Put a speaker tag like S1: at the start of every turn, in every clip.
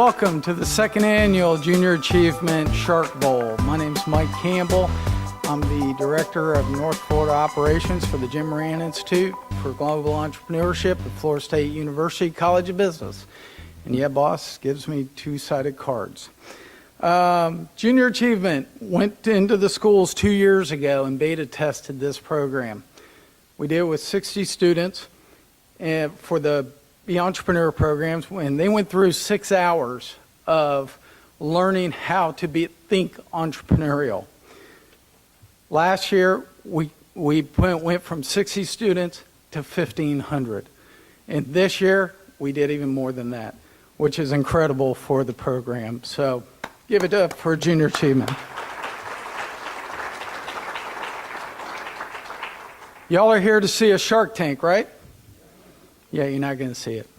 S1: Welcome to the second annual Junior Achievement Shark Bowl. My name is Mike Campbell. I'm the Director of North Florida Operations for the Jim Moran Institute for Global Entrepreneurship at Florida State University College of Business. And yeah, boss gives me two-sided cards. Junior Achievement went into the schools 2 years ago and beta tested this program. We did it with 60 students and for the entrepreneur programs, and they went through 6 hours of learning how to think entrepreneurial. Last year, we went from 60 students to 1,500. And this year, we did even more than that, which is incredible for the program. So give it up for Junior Achievement. Y'all are here to see a Shark Tank, right? Yeah, you're not going to see it.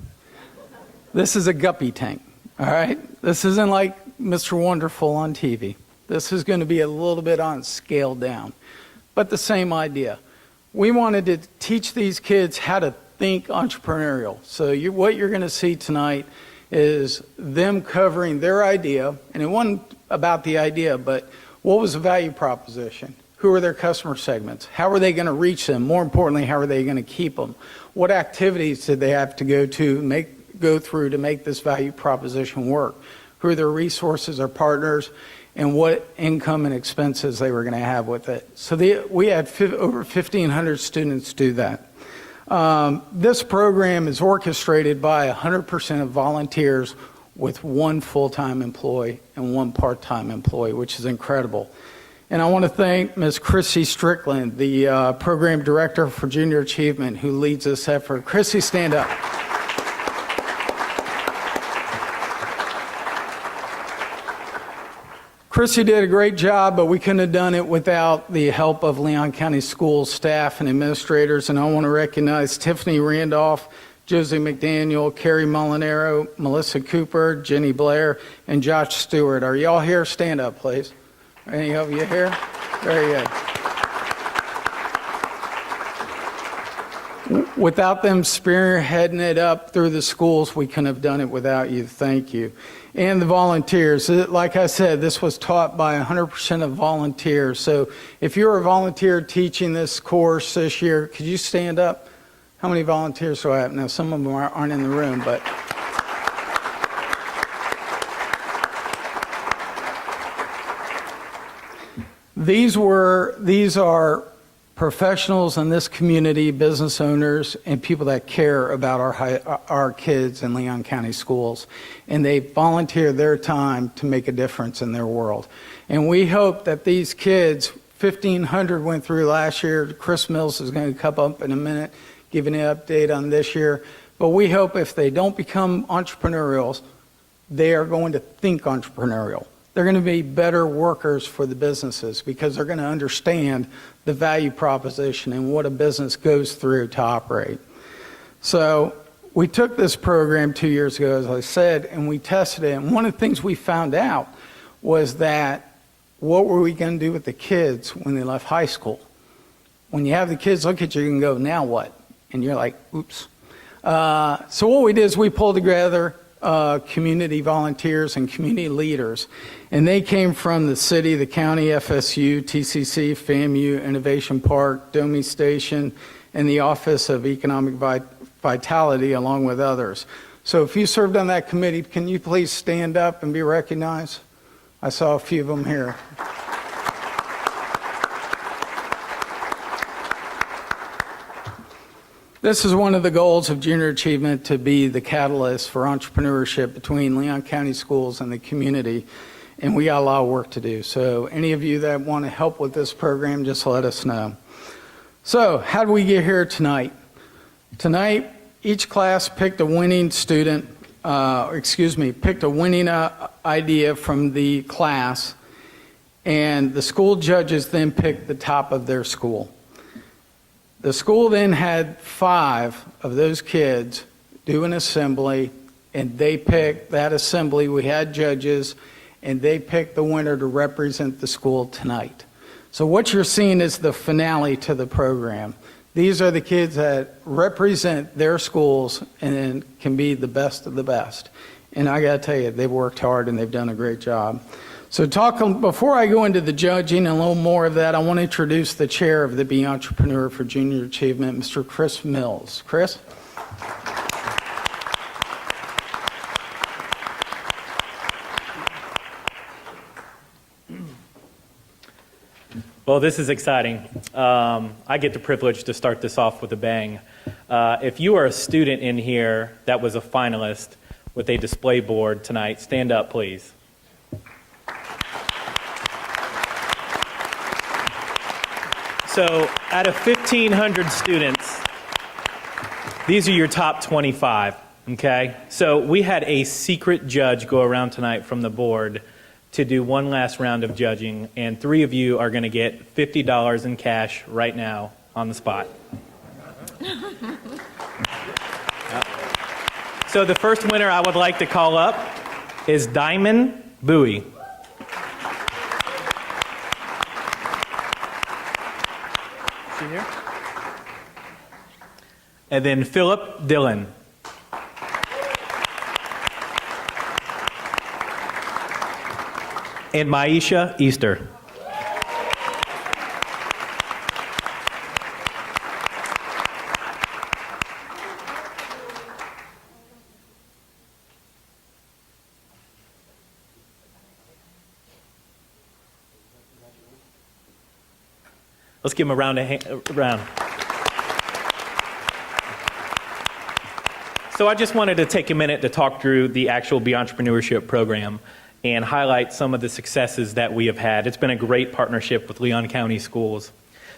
S1: This is a guppy tank, all right? This isn't like Mr. Wonderful on TV. This is going to be a little bit on scaled down, but the same idea. We wanted to teach these kids how to think entrepreneurial. So what you're going to see tonight is them covering their idea, and it wasn't about the idea, but what was the value proposition? Who are their customer segments? How are they going to reach them? More importantly, how are they going to keep them? What activities did they have to go through to make this value proposition work? Who are their resources or partners? And what income and expenses they were going to have with it. So we had over 1,500 students do that. This program is orchestrated by 100% of volunteers with one full-time employee and one part-time employee, which is incredible. And I want to thank Ms. Chrissy Strickland, the Program Director for Junior Achievement, who leads this effort. Chrissy, stand up. Chrissy did a great job, but we couldn't have done it without the help of Leon County Schools staff and administrators. And I want to recognize Tiffany Randolph, Josie McDaniel, Carrie Molinaro, Melissa Cooper, Jenny Blair, and Josh Stewart. Are y'all here? Stand up, please. Any of you here? Very good. Without them spearheading it up through the schools, we couldn't have done it without you. Thank you. And the volunteers. Like I said, this was taught by 100% of volunteers. So if you're a volunteer teaching this course this year, could you stand up? How many volunteers do I have? Now, some of them aren't in the room, but... These are professionals in this community, business owners, and people that care about our kids in Leon County Schools. And they volunteer their time to make a difference in their world. And we hope that these kids, 1,500 went through last year. Chris Mills is going to come up in a minute, giving an update on this year. But we hope if they don't become entrepreneurials, they are going to think entrepreneurial. They're going to be better workers for the businesses because they're going to understand the value proposition and what a business goes through to operate. So we took this program 2 years ago, as I said, and we tested it. And one of the things we found out was that what were we going to do with the kids when they left high school? When you have the kids look at you and go, now what? And you're like, oops. So what we did is we pulled together community volunteers and community leaders. And they came from the city, the county, FSU, TCC, FAMU, Innovation Park, Domi Station, and the Office of Economic Vitality, along with others. So if you served on that committee, can you please stand up and be recognized? I saw a few of them here. This is one of the goals of Junior Achievement, to be the catalyst for entrepreneurship between Leon County Schools and the community, and we got a lot of work to do. So any of you that want to help with this program, just let us know. So how did we get here tonight? Tonight, each class picked a winning student, picked a winning idea from the class, and the school judges then picked the top of their school. The school then had 5 of those kids do an assembly, and they picked that assembly. We had judges, and they picked the winner to represent the school tonight. So what you're seeing is the finale to the program. These are the kids that represent their schools and can be the best of the best. And I got to tell you, they've worked hard and they've done a great job. So before I go into the judging and a little more of that, I want to introduce the chair of the Be Entrepreneur for Junior Achievement, Mr. Chris Mills. Chris?
S2: Well, this is exciting. I get the privilege to start this off with a bang. If you are a student in here that was a finalist with a display board tonight, stand up, please. So out of 1,500 students, these are your top 25, okay? So we had a secret judge go around tonight from the board to do one last round of judging, and 3 of you are going to get $50 in cash right now on the spot. So the first winner I would like to call up is Diamond Bowie. Is she here? And then Philip Dillon. And Maisha Easter. Let's give them a round. So I just wanted to take a minute to talk through the actual Be Entrepreneurship program and highlight some of the successes that we have had. It's been a great partnership with Leon County Schools.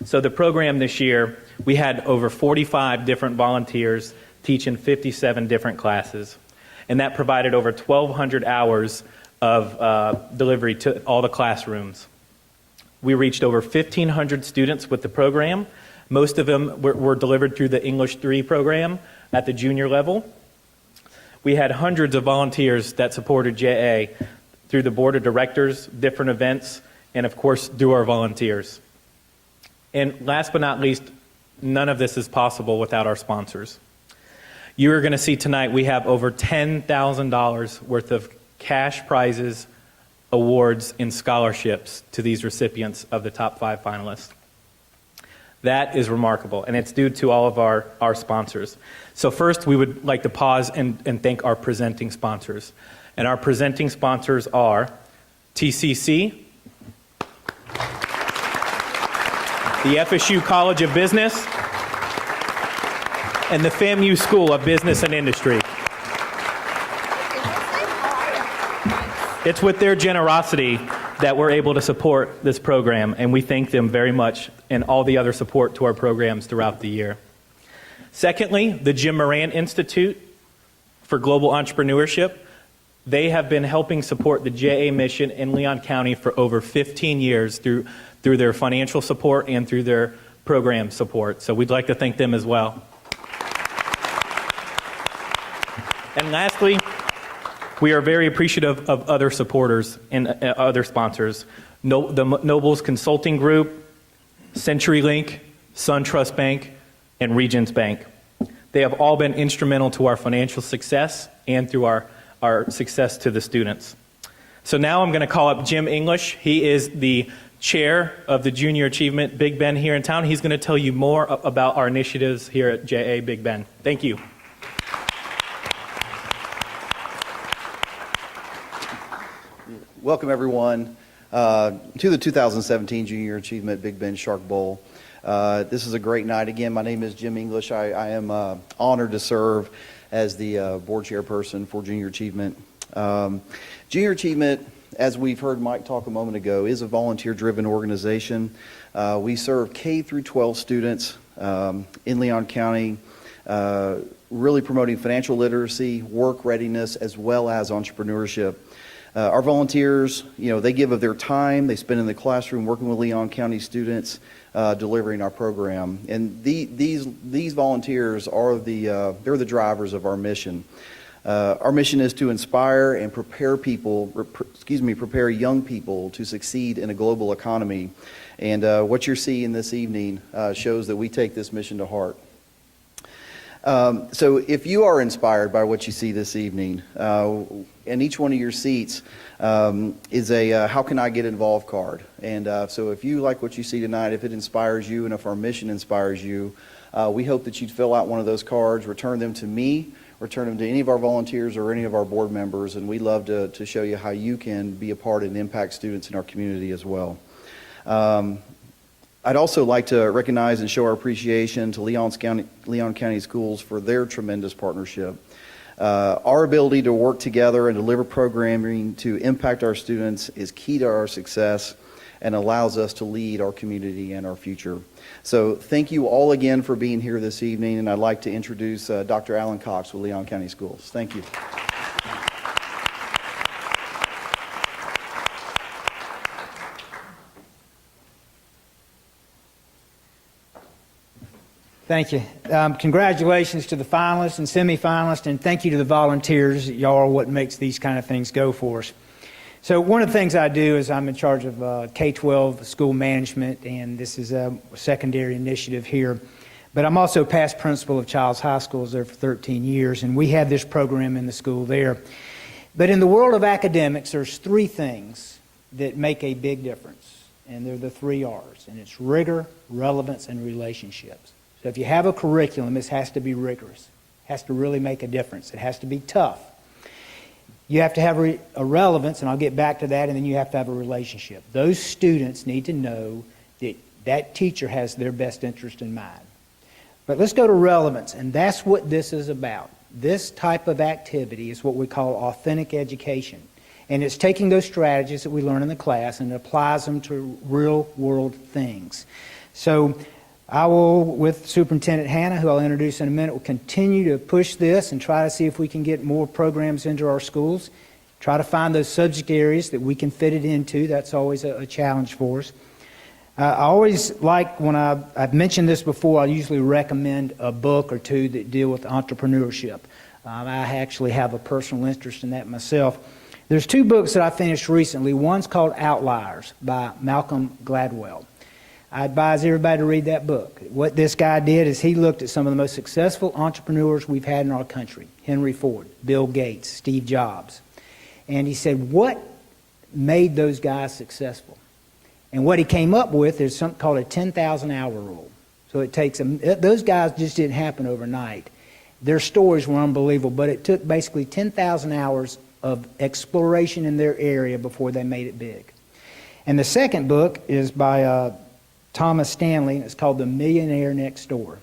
S2: So the program this year, we had over 45 different volunteers teaching 57 different classes. And that provided over 1,200 hours of delivery to all the classrooms. We reached over 1,500 students with the program. Most of them were delivered through the English 3 program at the junior level. We had hundreds of volunteers that supported JA through the board of directors, different events, and of course through our volunteers. And last but not least, none of this is possible without our sponsors. You are going to see tonight we have over $10,000 worth of cash prizes, awards, and scholarships to these recipients of the top 5 finalists. That is remarkable, and it's due to all of our sponsors. So first, we would like to pause and thank our presenting sponsors. And our presenting sponsors are TCC, the FSU College of Business, and the FAMU School of Business and Industry. It's with their generosity that we're able to support this program, and we thank them very much and all the other support to our programs throughout the year. Secondly, the Jim Moran Institute for Global Entrepreneurship. They have been helping support the JA mission in Leon County for over 15 years through their financial support and through their program support. So we'd like to thank them as well. And lastly, we are very appreciative of other supporters and other sponsors. The Nobles Consulting Group, CenturyLink, SunTrust Bank, and Regions Bank. They have all been instrumental to our financial success and through our success to the students. So now I'm going to call up Jim English. He is the chair of the Junior Achievement Big Ben here in town. He's going to tell you more about our initiatives here at JA Big Ben. Thank you.
S3: Welcome, everyone, to the 2017 Junior Achievement Big Ben Shark Bowl. This is a great night. Again, my name is Jim English. I am honored to serve as the board chairperson for Junior Achievement. Junior Achievement, as we've heard Mike talk a moment ago, is a volunteer-driven organization. We serve K through 12 students in Leon County, really promoting financial literacy, work readiness, as well as entrepreneurship. Our volunteers, they give of their time. They spend in the classroom working with Leon County students, delivering our program. And these volunteers are they're the drivers of our mission. Our mission is to inspire and prepare young people to succeed in a global economy. And what you're seeing this evening shows that we take this mission to heart. So if you are inspired by what you see this evening, in each one of your seats is a how can I get involved card. And so if you like what you see tonight, if it inspires you and if our mission inspires you, we hope that you'd fill out one of those cards, return them to me, return them to any of our volunteers or any of our board members, and we'd love to show you how you can be a part and impact students in our community as well. I'd also like to recognize and show our appreciation to Leon County Schools for their tremendous partnership. Our ability to work together and deliver programming to impact our students is key to our success and allows us to lead our community and our future. So thank you all again for being here this evening, and I'd like to introduce Dr. Alan Cox with Leon County Schools. Thank you.
S4: Thank you. Congratulations to the finalists and semifinalists, and thank you to the volunteers. Y'all are what makes these kind of things go for us. So one of the things I do is I'm in charge of K-12 school management, and this is a secondary initiative here. But I'm also past principal of Childs High School. I was there for 13 years, and we have this program in the school there. But in the world of academics, there's three things that make a big difference, and they're the 3 R's, and it's rigor, relevance, and relationships. So if you have a curriculum, this has to be rigorous. It has to really make a difference. It has to be tough. You have to have a relevance, and I'll get back to that, and then you have to have a relationship. Those students need to know that that teacher has their best interest in mind. But let's go to relevance, and that's what this is about. This type of activity is what we call authentic education. And it's taking those strategies that we learn in the class and applies them to real-world things. So I will, with Superintendent Hannah, who I'll introduce in a minute, will continue to push this and try to see if we can get more programs into our schools. Try to find those subject areas that we can fit it into. That's always a challenge for us. I always like, when I've mentioned this before, I usually recommend a book or two that deal with entrepreneurship. I actually have a personal interest in that myself. There's 2 books that I finished recently. One's called Outliers by Malcolm Gladwell. I advise everybody to read that book. What this guy did is he looked at some of the most successful entrepreneurs we've had in our country. Henry Ford, Bill Gates, Steve Jobs. And he said, what made those guys successful? And what he came up with is something called a 10,000-hour rule. So it takes them, those guys just didn't happen overnight. Their stories were unbelievable, but it took basically 10,000 hours of exploration in their area before they made it big. And the second book is by Thomas Stanley, and it's called The Millionaire Next Door.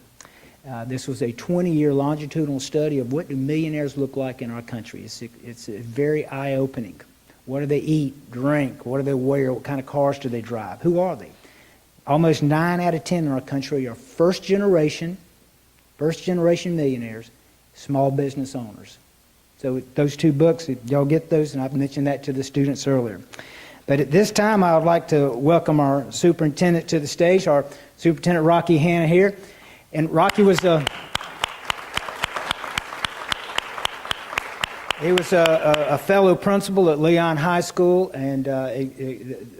S4: This was a 20-year longitudinal study of what do millionaires look like in our country. It's very eye-opening. What do they eat, drink? What do they wear? What kind of cars do they drive? Who are they? Almost 9 out of 10 in our country are first generation millionaires, small business owners. So those 2 books, y'all get those, and I've mentioned that to the students earlier. But at this time, I would like to welcome our superintendent to the stage, our Superintendent Rocky Hanna here. And Rocky was he was a fellow principal at Leon High School, and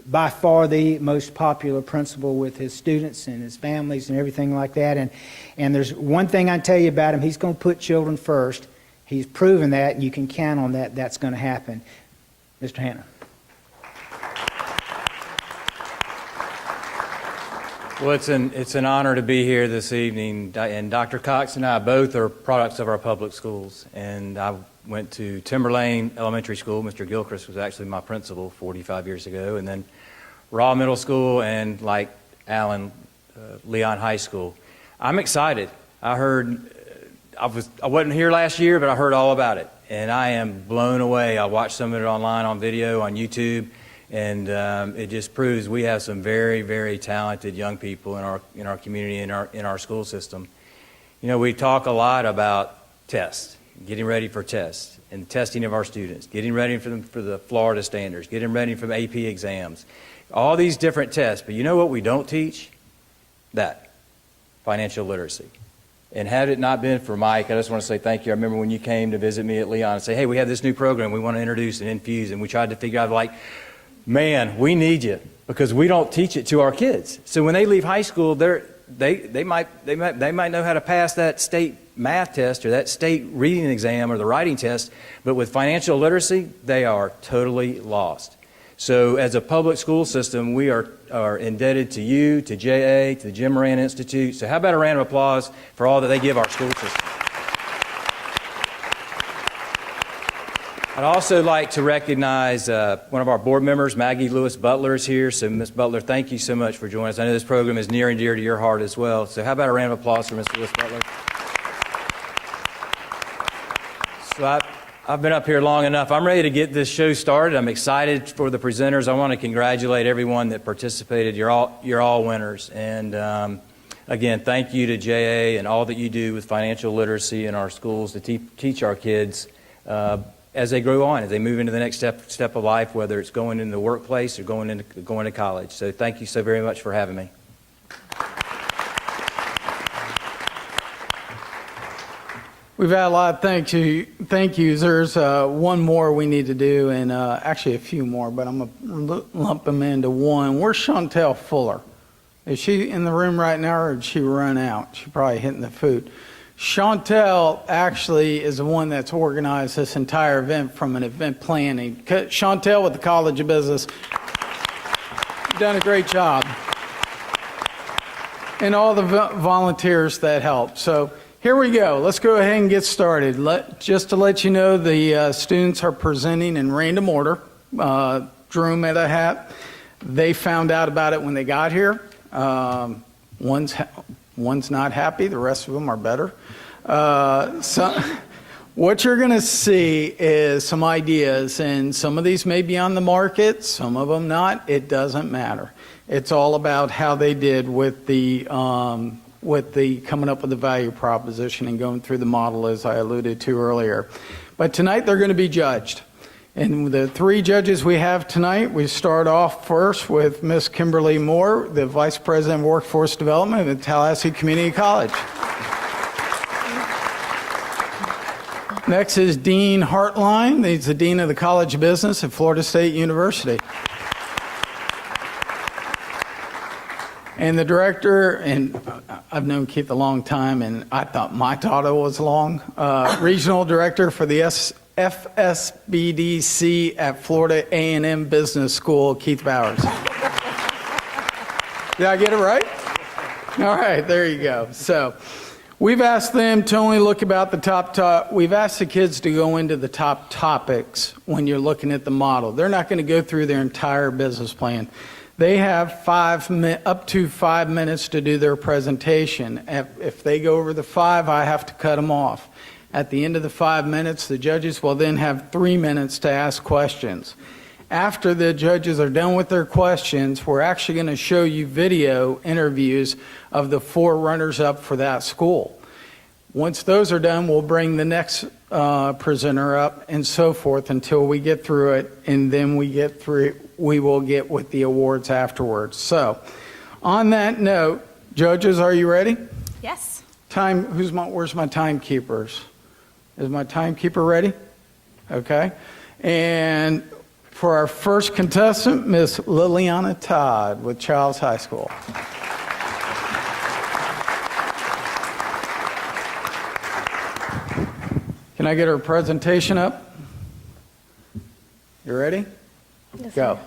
S4: by far the most popular principal with his students and his families and everything like that. And there's one thing I can tell you about him: he's going to put children first. He's proven that, and you can count on that. That's going to happen. Mr. Hanna.
S5: Well, it's an honor to be here this evening, and Dr. Cox and I both are products of our public schools. And I went to Timber Lane Elementary School. Mr. Gilchrist was actually my principal 45 years ago, and then Raw Middle School, and like Alan, Leon High School. I'm excited. I wasn't here last year, but I heard all about it, and I am blown away. I watched some of it online on video on YouTube. And it just proves we have some very, very talented young people in our community, in our school system. You know, we talk a lot about tests, getting ready for tests, and testing of our students, getting ready for the Florida standards, getting ready for the AP exams, all these different tests. But you know what we don't teach? That, financial literacy. And had it not been for Mike, I just want to say thank you. I remember when you came to visit me at Leon and say, hey, we have this new program we want to introduce and infuse, and we tried to figure out, like, man, we need you, because we don't teach it to our kids. So when they leave high school, they might know how to pass that state math test or that state reading exam or the writing test, but with financial literacy, they are totally lost. So as a public school system, we are indebted to you, to JA, to the Jim Moran Institute. So how about a round of applause for all that they give our school system? I'd also like to recognize one of our board members, Maggie Lewis Butler, is here. So, Ms. Butler, thank you so much for joining us. I know this program is near and dear to your heart as well. So how about a round of applause for Ms. Lewis Butler? So I've been up here long enough. I'm ready to get this show started. I'm excited for the presenters. I want to congratulate everyone that participated. You're all winners. And again, thank you to JA and all that you do with financial literacy in our schools to teach our kids as they grow on, as they move into the next step of life, whether it's going into the workplace or going to college. So thank you so very much for having me.
S1: We've had a lot of thank yous. There's one more we need to do, and actually a few more, but I'm going to lump them into one. Where's Chantel Fuller? Is she in the room right now, or did she run out? She's probably hitting the food. Chantel actually is the one that's organized this entire event from an event planning. Chantel with the College of Business, you've done a great job. And all the volunteers that helped. So here we go. Let's go ahead and get started. Just to let you know, the students are presenting in random order. Drew met a hat. They found out about it when they got here. One's not happy. The rest of them are better. So what you're going to see is some ideas, and some of these may be on the market, some of them not. It doesn't matter. It's all about how they did with the coming up with the value proposition and going through the model, as I alluded to earlier. But tonight they're going to be judged. And the three judges we have tonight, we start off first with Miss Kimberly Moore, the Vice President of Workforce Development at Tallahassee Community College. Next is Dean Hartline. He's the Dean of the College of Business at Florida State University. And the director, and I've known Keith a long time, and I thought my title was long, Regional Director for the FSBDC at Florida A&M Business School, Keith Bowers. Did I get it right? All right, there you go. So we've asked them to only look about the top. We've asked the kids to go into the top topics when you're looking at the model. They're not going to go through their entire business plan. They have up to 5 minutes to do their presentation. If they go over the 5, I have to cut them off. At the end of the 5 minutes, the judges will then have 3 minutes to ask questions. After the judges are done with their questions, we're actually going to show you video interviews of the 4 runners-up for that school. Once those are done, we'll bring the next presenter up and so forth until we get through it, and then we will get with the awards afterwards. So, on that note, judges, are you ready?
S6: Yes.
S1: Where's my timekeepers? Is my timekeeper ready? Okay. And for our first contestant, Miss Liliana Todd with Childs High School. Can I get her presentation up? You ready?
S6: Yes,
S1: Go.
S6: sir.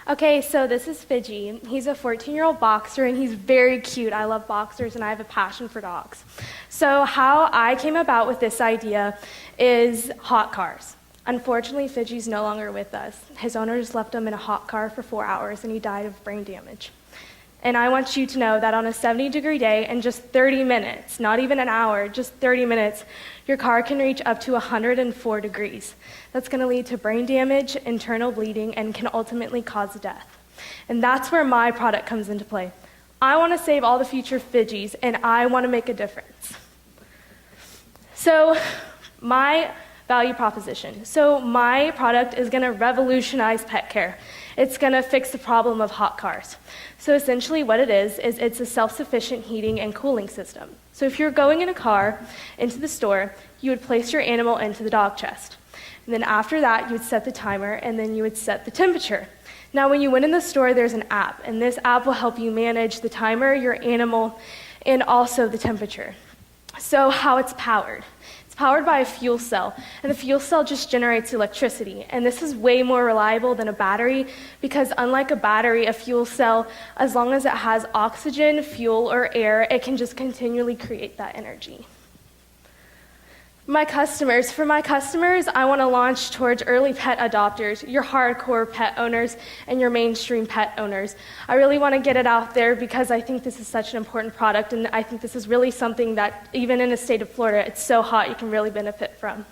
S6: Okay, so this is Fidji. He's a 14-year-old boxer, and he's very cute. I love boxers, and I have a passion for dogs. So how I came about with this idea is hot cars. Unfortunately, Fidji's no longer with us. His owners left him in a hot car for 4 hours, and he died of brain damage. And I want you to know that on a 70-degree day, in just 30 minutes, not even an hour, just 30 minutes, your car can reach up to 104 degrees. That's going to lead to brain damage, internal bleeding, and can ultimately cause death. And that's where my product comes into play. I want to save all the future Fidjis, and I want to make a difference. So, my value proposition. So, my product is going to revolutionize pet care. It's going to fix the problem of hot cars. So essentially what it is it's a self-sufficient heating and cooling system. So if you're going in a car into the store, you would place your animal into the dog chest. And then after that, you would set the timer, and then you would set the temperature. Now when you went in the store, there's an app, and this app will help you manage the timer, your animal, and also the temperature. So how it's powered. It's powered by a fuel cell, and the fuel cell just generates electricity. And this is way more reliable than a battery because unlike a battery, a fuel cell, as long as it has oxygen, fuel, or air, it can just continually create that energy. For my customers, I want to launch towards early pet adopters, your hardcore pet owners, and your mainstream pet owners. I really want to get it out there because I think this is such an important product, and I think this is really something that, even in the state of Florida, it's so hot, you can really benefit from.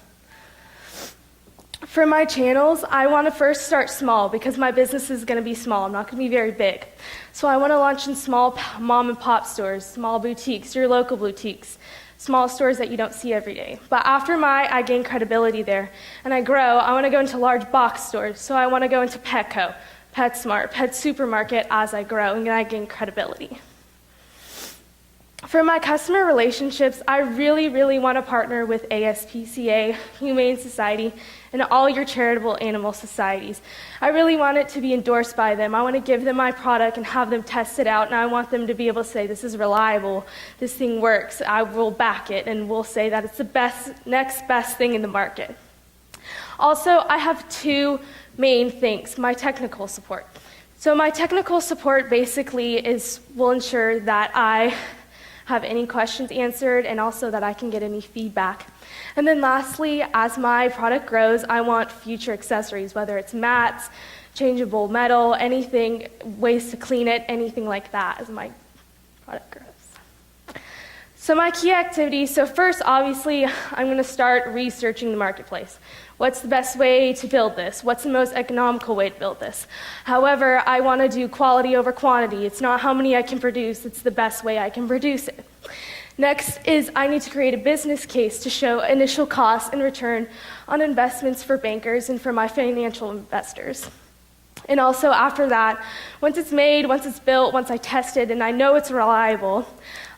S6: For my channels, I want to first start small because my business is going to be small. I'm not going to be very big. So I want to launch in small mom and pop stores, small boutiques, your local boutiques, small stores that you don't see every day. But after I gain credibility there and I grow, I want to go into large box stores. So I want to go into Petco, PetSmart, Pet Supermarket as I grow and I gain credibility. For my customer relationships, I really, really want to partner with ASPCA, Humane Society, and all your charitable animal societies. I really want it to be endorsed by them. I want to give them my product and have them test it out, and I want them to be able to say, this is reliable, this thing works, I will back it, and we'll say that it's the next best thing in the market. Also, I have two main things, my technical support. So my technical support basically will ensure that I have any questions answered and also that I can get any feedback. And then lastly, as my product grows, I want future accessories, whether it's mats, changeable metal, anything, ways to clean it, anything like that as my product grows. So my key activities, so first obviously I'm going to start researching the marketplace. What's the best way to build this? What's the most economical way to build this? However, I want to do quality over quantity. It's not how many I can produce, it's the best way I can produce it. Next is I need to create a business case to show initial costs and return on investments for bankers and for my financial investors. And also after that, once it's made, once it's built, once I test it and I know it's reliable,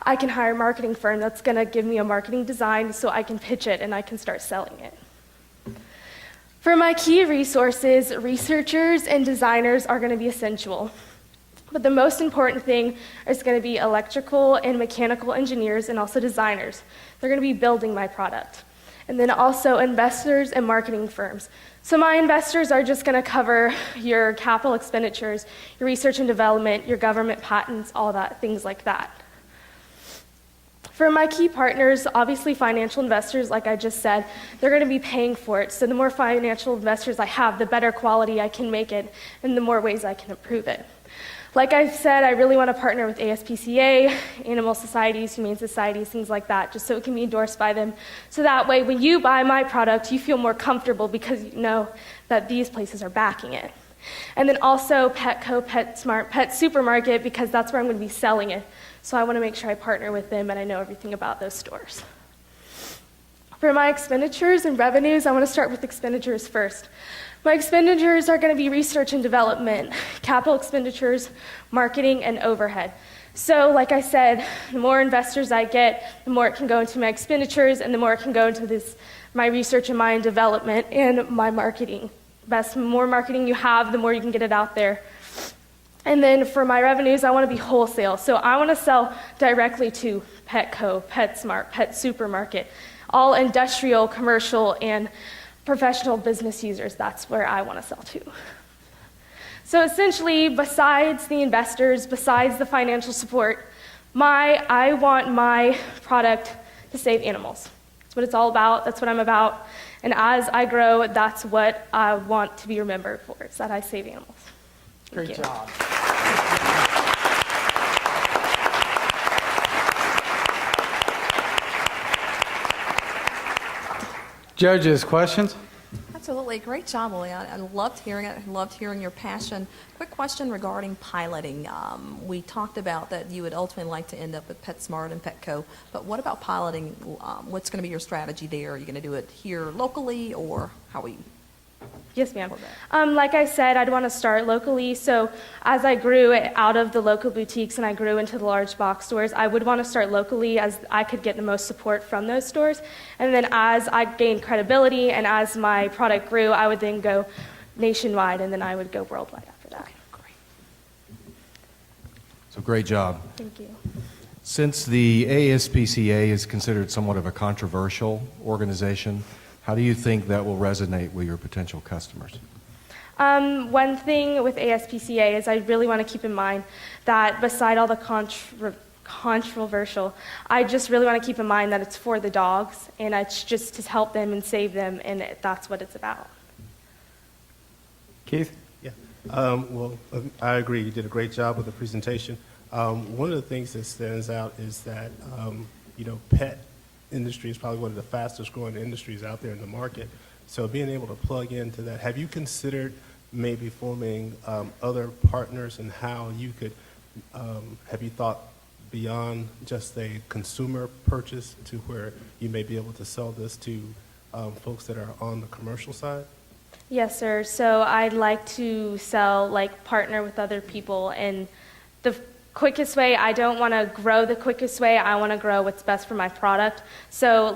S6: I can hire a marketing firm that's going to give me a marketing design so I can pitch it and I can start selling it. For my key resources, researchers and designers are going to be essential. But the most important thing is going to be electrical and mechanical engineers and also designers. They're going to be building my product. And then also investors and marketing firms. So my investors are just going to cover your capital expenditures, your research and development, your government patents, all that, things like that. For my key partners, obviously financial investors, like I just said, they're going to be paying for it. So the more financial investors I have, the better quality I can make it, and the more ways I can improve it. Like I said, I really want to partner with ASPCA, animal societies, humane societies, things like that, just so it can be endorsed by them. So that way, when you buy my product, you feel more comfortable because you know that these places are backing it. And then also Petco, PetSmart, Pet Supermarket, because that's where I'm going to be selling it. So I want to make sure I partner with them and I know everything about those stores. For my expenditures and revenues, I want to start with expenditures first. My expenditures are going to be research and development, capital expenditures, marketing, and overhead. So like I said, the more investors I get, the more it can go into my expenditures and the more it can go into my research and my development and my marketing. The more marketing you have, the more you can get it out there. And then for my revenues, I want to be wholesale. So I want to sell directly to Petco, PetSmart, Pet Supermarket, all industrial, commercial, and professional business users. That's where I want to sell to. So essentially, besides the investors, besides the financial support, I want my product to save animals. That's what it's all about. That's what I'm about. And as I grow, that's what I want to be remembered for, is that I save animals. Thank
S1: Great
S6: you.
S1: job. Judges, questions?
S7: Absolutely. Great job, Lily. I loved hearing it. I loved hearing your passion. Quick question regarding piloting. We talked about that you would ultimately like to end up with PetSmart and Petco, but what about piloting? What's going to be your strategy there? Are you going to do it here locally, or how are you?
S6: Yes, ma'am. Like I said, I'd want to start locally. So as I grew out of the local boutiques and I grew into the large box stores, I would want to start locally as I could get the most support from those stores. And then as I gained credibility and as my product grew, I would then go nationwide and then I would go worldwide after that.
S7: Great.
S8: So great job.
S6: Thank you.
S8: Since the ASPCA is considered somewhat of a controversial organization, how do you think that will resonate with your potential customers?
S6: One thing with ASPCA is I really want to keep in mind that beside all the controversial, I just really want to keep in mind that it's for the dogs, and it's just to help them and save them, and that's what it's about.
S1: Keith?
S9: Yeah. I agree. You did a great job with the presentation. One of the things that stands out is that, pet industry is probably one of the fastest growing industries out there in the market. So being able to plug into that, have you considered maybe forming other partners and how you could, have you thought beyond just a consumer purchase to where you may be able to sell this to folks that are on the commercial side?
S6: Yes, sir. So I'd like to partner with other people, and the quickest way, I don't want to grow the quickest way, I want to grow what's best for my product. So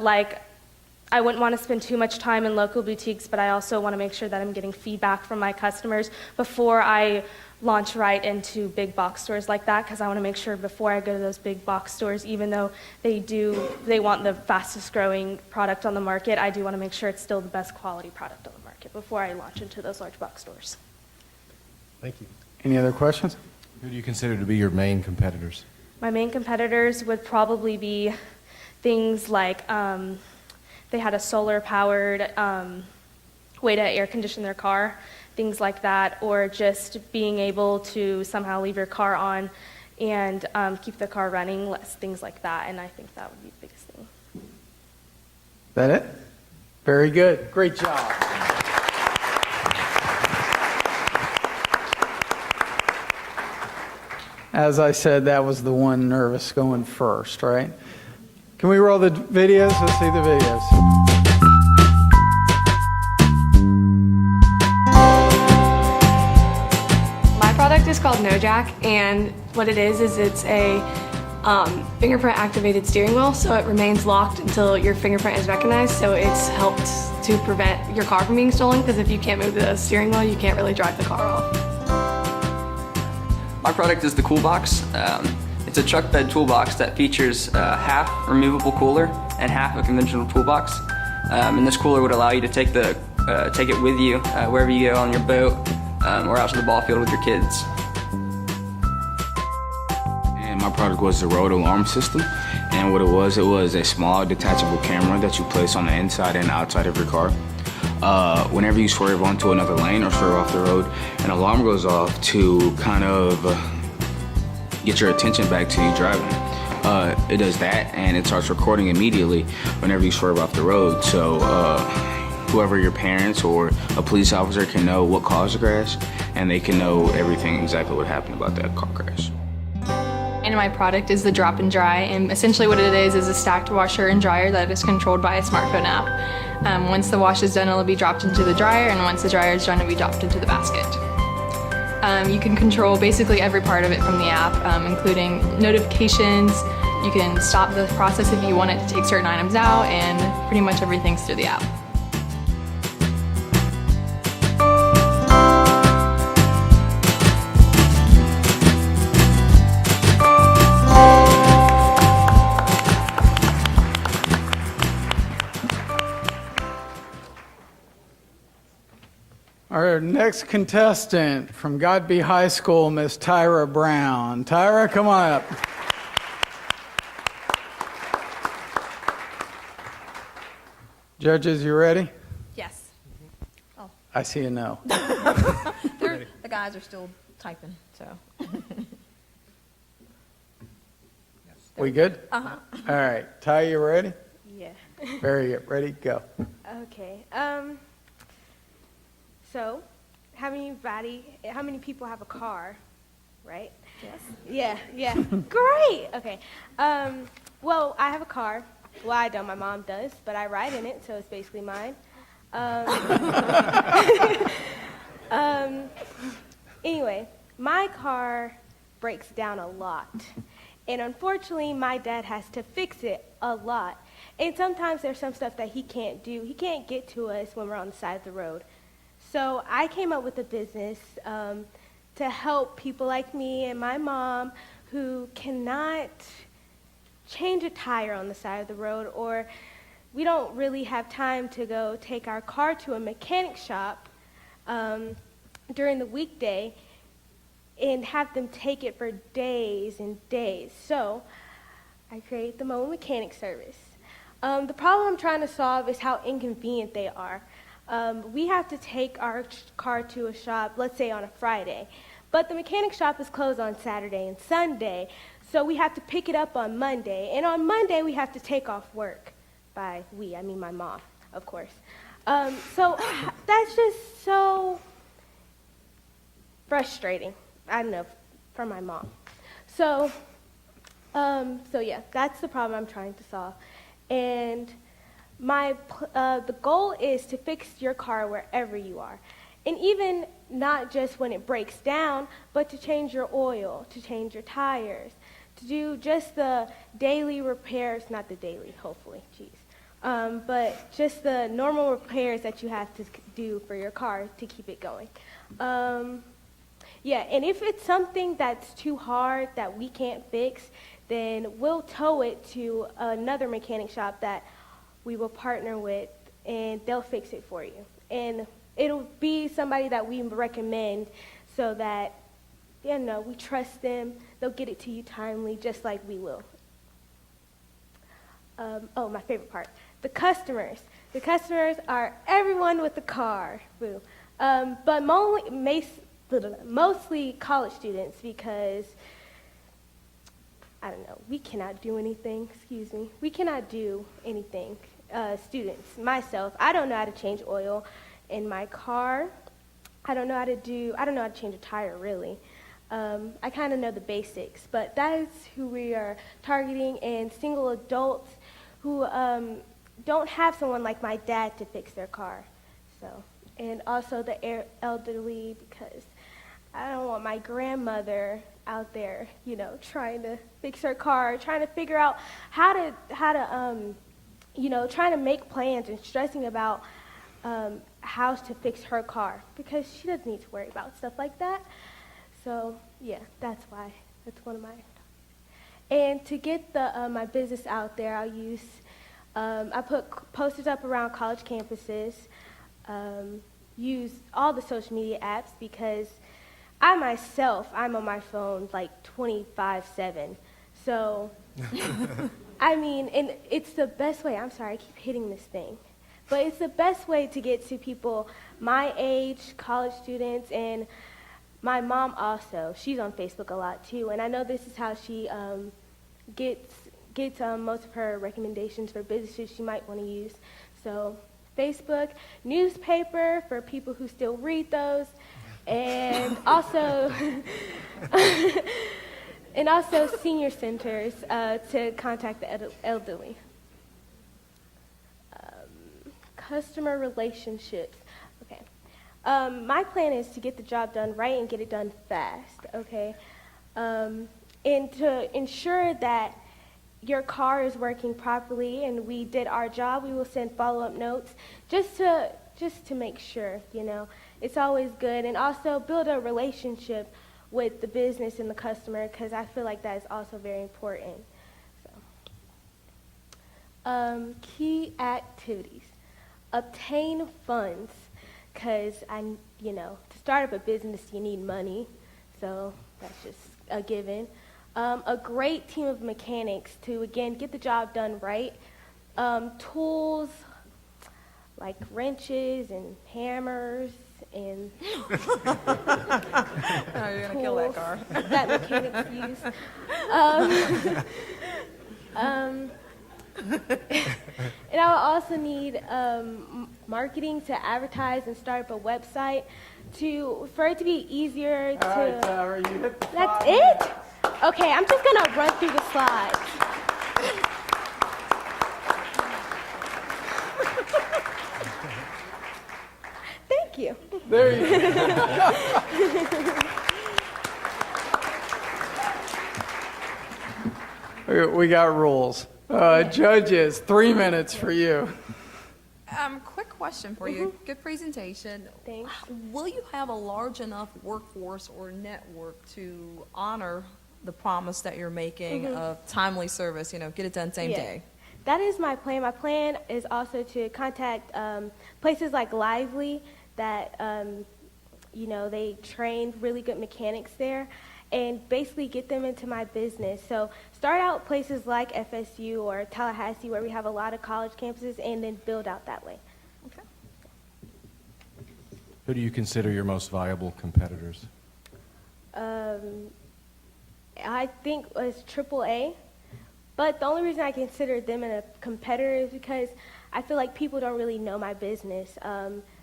S6: I wouldn't want to spend too much time in local boutiques, but I also want to make sure that I'm getting feedback from my customers before I launch right into big box stores like that, because I want to make sure before I go to those big box stores, even though they want the fastest growing product on the market, I do want to make sure it's still the best quality product on the market before I launch into those large box stores.
S9: Thank you.
S1: Any other questions?
S8: Who do you consider to be your main competitors?
S6: My main competitors would probably be things like they had a solar-powered way to air condition their car, things like that, or just being able to somehow leave your car on and keep the car running, things like that, and I think that would be the biggest thing.
S1: Is that it? Very good. Great job. As I said, that was the one nervous going first, right? Can we roll the videos? Let's see the videos.
S10: My product is called NoJack, and what it is it's a fingerprint activated steering wheel, so it remains locked until your fingerprint is recognized, so it's helped to prevent your car from being stolen, because if you can't move the steering wheel, you can't really drive the car off.
S11: My product is the Cool Box. It's a truck bed toolbox that features half removable cooler and half a conventional toolbox. And this cooler would allow you to take it with you wherever you go on your boat or out to the ball field with your kids.
S12: And my product was the road alarm system. And what it was a small detachable camera that you place on the inside and outside of your car. Whenever you swerve onto another lane or swerve off the road, an alarm goes off to kind of get your attention back to you driving. It does that, and it starts recording immediately whenever you swerve off the road. So whoever your parents or a police officer can know what caused the crash, and they can know everything exactly what happened about that car crash.
S10: And my product is the Drop and Dry, and essentially what it is a stacked washer and dryer that is controlled by a smartphone app. Once the wash is done, it'll be dropped into the dryer, and once the dryer is done, it'll be dropped into the basket. You can control basically every part of it from the app, including notifications. You can stop the process if you want it to take certain items out, and pretty much everything's through the app.
S1: Our next contestant from Godby High School, Miss Tyra Brown. Tyra, come on up. Judges, you ready?
S7: Yes. Oh,
S1: I see a no.
S7: the guys are still typing, so.
S1: We good?
S6: Uh-huh.
S1: All right. Ty, you ready?
S6: Yeah.
S1: Very good. Ready? Go.
S6: Okay. So, how many people have a car, right? Yes. Yeah. Great. Okay. Well, I have a car. Well, I don't. My mom does, but I ride in it, so it's basically mine. Anyway, my car breaks down a lot. And unfortunately, my dad has to fix it a lot. And sometimes there's some stuff that he can't do. He can't get to us when we're on the side of the road. So I came up with a business to help people like me and my mom who cannot change a tire on the side of the road, or we don't really have time to go take our car to a mechanic shop during the weekday and have them take it for days and days. So I create the mobile mechanic service. The problem I'm trying to solve is how inconvenient they are. We have to take our car to a shop, let's say on a Friday, but the mechanic shop is closed on Saturday and Sunday, so we have to pick it up on Monday, and on Monday we have to take off work. By we, I mean my mom, of course. So that's just so frustrating. I don't know, for my mom. So yeah, that's the problem I'm trying to solve. And the goal is to fix your car wherever you are. And even not just when it breaks down, but to change your oil, to change your tires, to do just the daily repairs, not the daily, hopefully, jeez. But just the normal repairs that you have to do for your car to keep it going. Yeah, and if it's something that's too hard that we can't fix, then we'll tow it to another mechanic shop that we will partner with, and they'll fix it for you. And it'll be somebody that we recommend so that, you know, we trust them. They'll get it to you timely, just like we will. Oh, my favorite part. The customers. The customers are everyone with the car. Boo. But mostly college students, because, I don't know, we cannot do anything. Excuse me. We cannot do anything. Students, myself, I don't know how to change oil in my car. I don't know how to change a tire, really. I kind of know the basics, but that is who we are targeting, and single adults who don't have someone like my dad to fix their car. So, and also the elderly, because I don't want my grandmother out there, you know, trying to fix her car, trying to figure out how to trying to make plans and stressing about how to fix her car, because she doesn't need to worry about stuff like that. So yeah, that's why. That's one of my topics. And to get my business out there, I'll use I put posters up around college campuses. Use all the social media apps, because I myself, I'm on my phone like 24/7. So I mean, and it's the best way. I'm sorry, I keep hitting this thing. But it's the best way to get to people my age, college students, and my mom also. She's on Facebook a lot too, and I know this is how she gets most of her recommendations for businesses she might want to use. So Facebook, newspaper for people who still read those, and also and also senior centers to contact the elderly. Customer relationships. Okay. My plan is to get the job done right and get it done fast, okay? And to ensure that your car is working properly and we did our job, we will send follow-up notes just to make sure, you know. It's always good. And also build a relationship with the business and the customer, because I feel like that is also very important. So, key activities. Obtain funds, because to start up a business you need money, so that's just a given. A great team of mechanics to, again, get the job done right. Tools like wrenches and hammers and
S7: Oh, you're gonna kill that car.
S6: that mechanics use. And I will also need marketing to advertise and start up a website for it to be easier to.
S1: All right, Tara, you hit the
S6: That's
S1: 5
S6: it?
S1: minutes.
S6: Okay, I'm just gonna run through the slides. Thank you.
S1: There you go. We got rules. Judges, 3 minutes for you.
S7: Quick question for you. Good presentation.
S6: Thanks.
S7: Will you have a large enough workforce or network to honor the promise that you're making of timely service, get it done same
S6: Yeah.
S7: day.
S6: That is my plan. My plan is also to contact places like Lively that, they train really good mechanics there and basically get them into my business. So start out places like FSU or Tallahassee where we have a lot of college campuses and then build out that way.
S7: Okay.
S8: Who do you consider your most viable competitors?
S6: I think it's AAA. But the only reason I consider them a competitor is because I feel like people don't really know my business.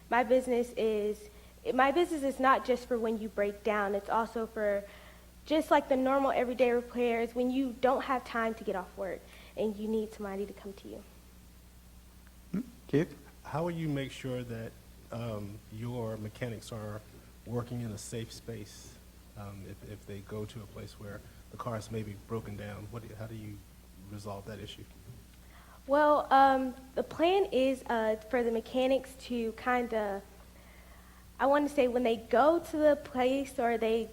S6: My business is not just for when you break down. It's also for just like the normal everyday repairs when you don't have time to get off work and you need somebody to come to you.
S1: Keith?
S9: How will you make sure that your mechanics are working in a safe space if they go to a place where the car is maybe broken down? How do you resolve that issue?
S6: Well, the plan is for the mechanics to kind of, I want to say when they go to the place or they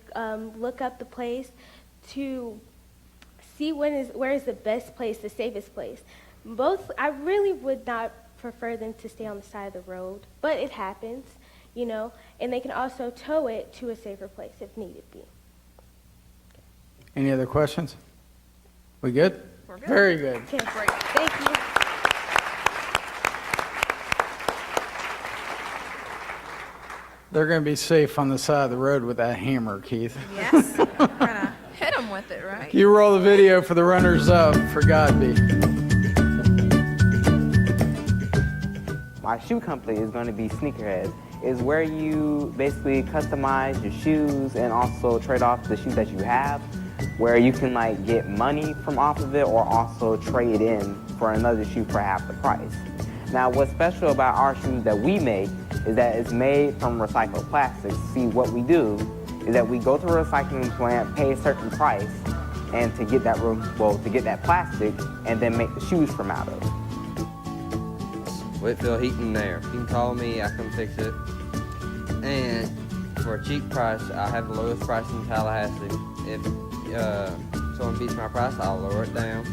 S6: look up the place to see where is the best place, the safest place. I really would not prefer them to stay on the side of the road, but it happens, and they can also tow it to a safer place if needed be.
S1: Any other questions? We good?
S7: We're good.
S1: Very good.
S6: Okay, great. Thank you.
S1: They're going to be safe on the side of the road with that hammer, Keith.
S7: Yes. We're gonna hit them with it, right?
S1: You roll the video for the runners up for Godby.
S13: My shoe company is going to be Sneakerhead. Is where you basically customize your shoes and also trade off the shoes that you have, where you can get money from off of it or also trade in for another shoe for half the price. Now, what's special about our shoes that we make is that it's made from recycled plastics. See, what we do is that we go to a recycling plant, pay a certain price, and to get that plastic, and then make the shoes from out of it.
S14: Whitfield Heating and Air. You can call me, I can fix it. And for a cheap price, I have the lowest price in Tallahassee. If someone beats my price, I'll lower it down.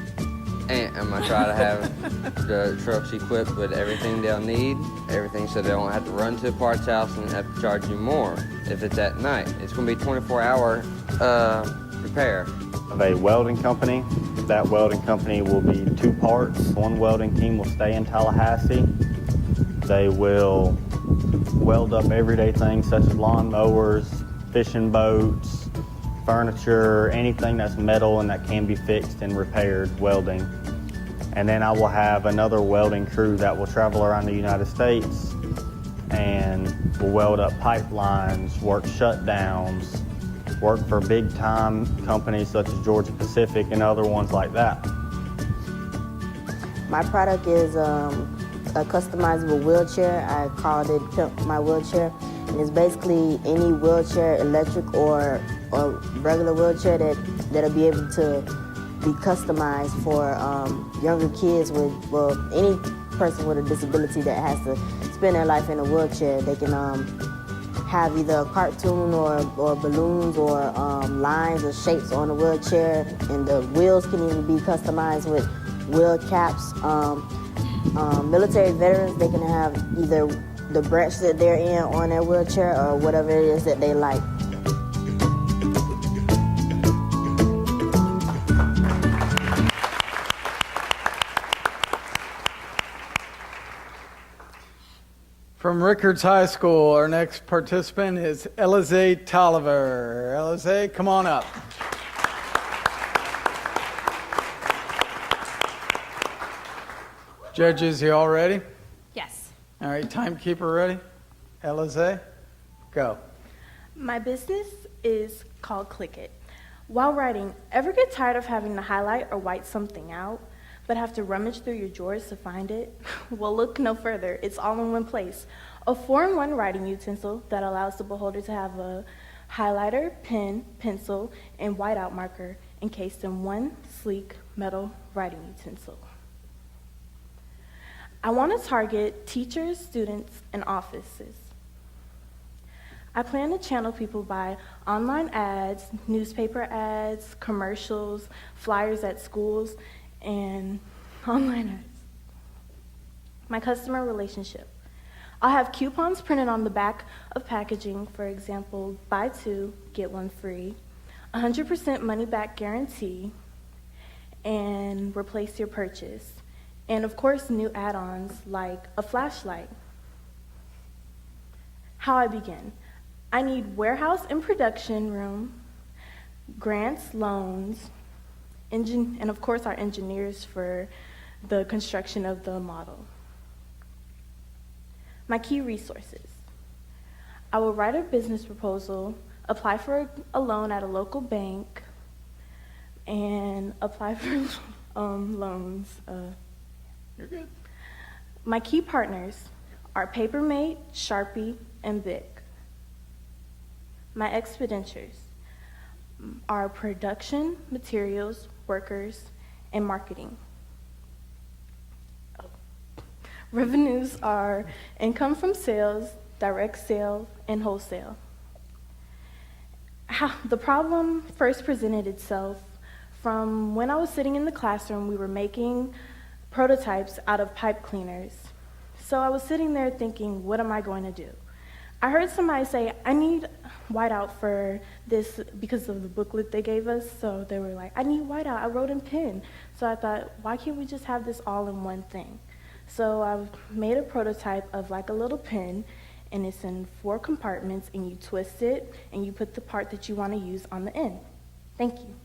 S14: And I'm gonna try to have the trucks equipped with everything they'll need, everything so they don't have to run to a parts house and have to charge you more if it's at night. It's gonna be 24-hour repair.
S15: Of a welding company. That welding company will be 2 parts. One welding team will stay in Tallahassee. They will weld up everyday things such as lawn mowers, fishing boats, furniture, anything that's metal and that can be fixed and repaired, welding. And then I will have another welding crew that will travel around the United States and will weld up pipelines, work shutdowns, work for big-time companies such as Georgia Pacific and other ones like that.
S16: My product is a customizable wheelchair. I called it Pimp My Wheelchair. And it's basically any wheelchair, electric or regular wheelchair that'll be able to be customized for younger kids any person with a disability that has to spend their life in a wheelchair. They can have either a cartoon or balloons or lines or shapes on the wheelchair, and the wheels can even be customized with wheel caps. Military veterans, they can have either the branch that they're in on their wheelchair or whatever it is that they like.
S1: From Rickards High School, our next participant is Elize Tolliver. Elize, come on up. Judges, you all ready?
S17: Yes.
S1: All right, timekeeper ready? Elize, go.
S17: My business is called Click It. While writing, ever get tired of having to highlight or white something out, but have to rummage through your drawers to find it? Well, look no further. It's all in one place. A 4-in-1 writing utensil that allows the beholder to have a highlighter, pen, pencil, and whiteout marker encased in one sleek metal writing utensil. I want to target teachers, students, and offices. I plan to channel people by online ads, newspaper ads, commercials, flyers at schools, and online ads. My customer relationship. I'll have coupons printed on the back of packaging, for example, buy two, get one free, 100% money back guarantee, and replace your purchase. And of course, new add-ons like a flashlight. How I begin. I need warehouse and production room, grants, loans, and of course our engineers for the construction of the model. My key resources. I will write a business proposal, apply for a loan at a local bank, and apply for loans. You're good. My key partners are Papermate, Sharpie, and Bic. My expenditures are production, materials, workers, and marketing. Revenues are income from sales, direct sale, and wholesale. The problem first presented itself from when I was sitting in the classroom. We were making prototypes out of pipe cleaners. So I was sitting there thinking, what am I going to do? I heard somebody say, I need whiteout for this because of the booklet they gave us. So they were like, I need whiteout. I wrote in pen. So I thought, why can't we just have this all in one thing? So I made a prototype of like a little pen, and it's in 4 compartments, and you twist it, and you put the part that you want to use on the end. Thank you.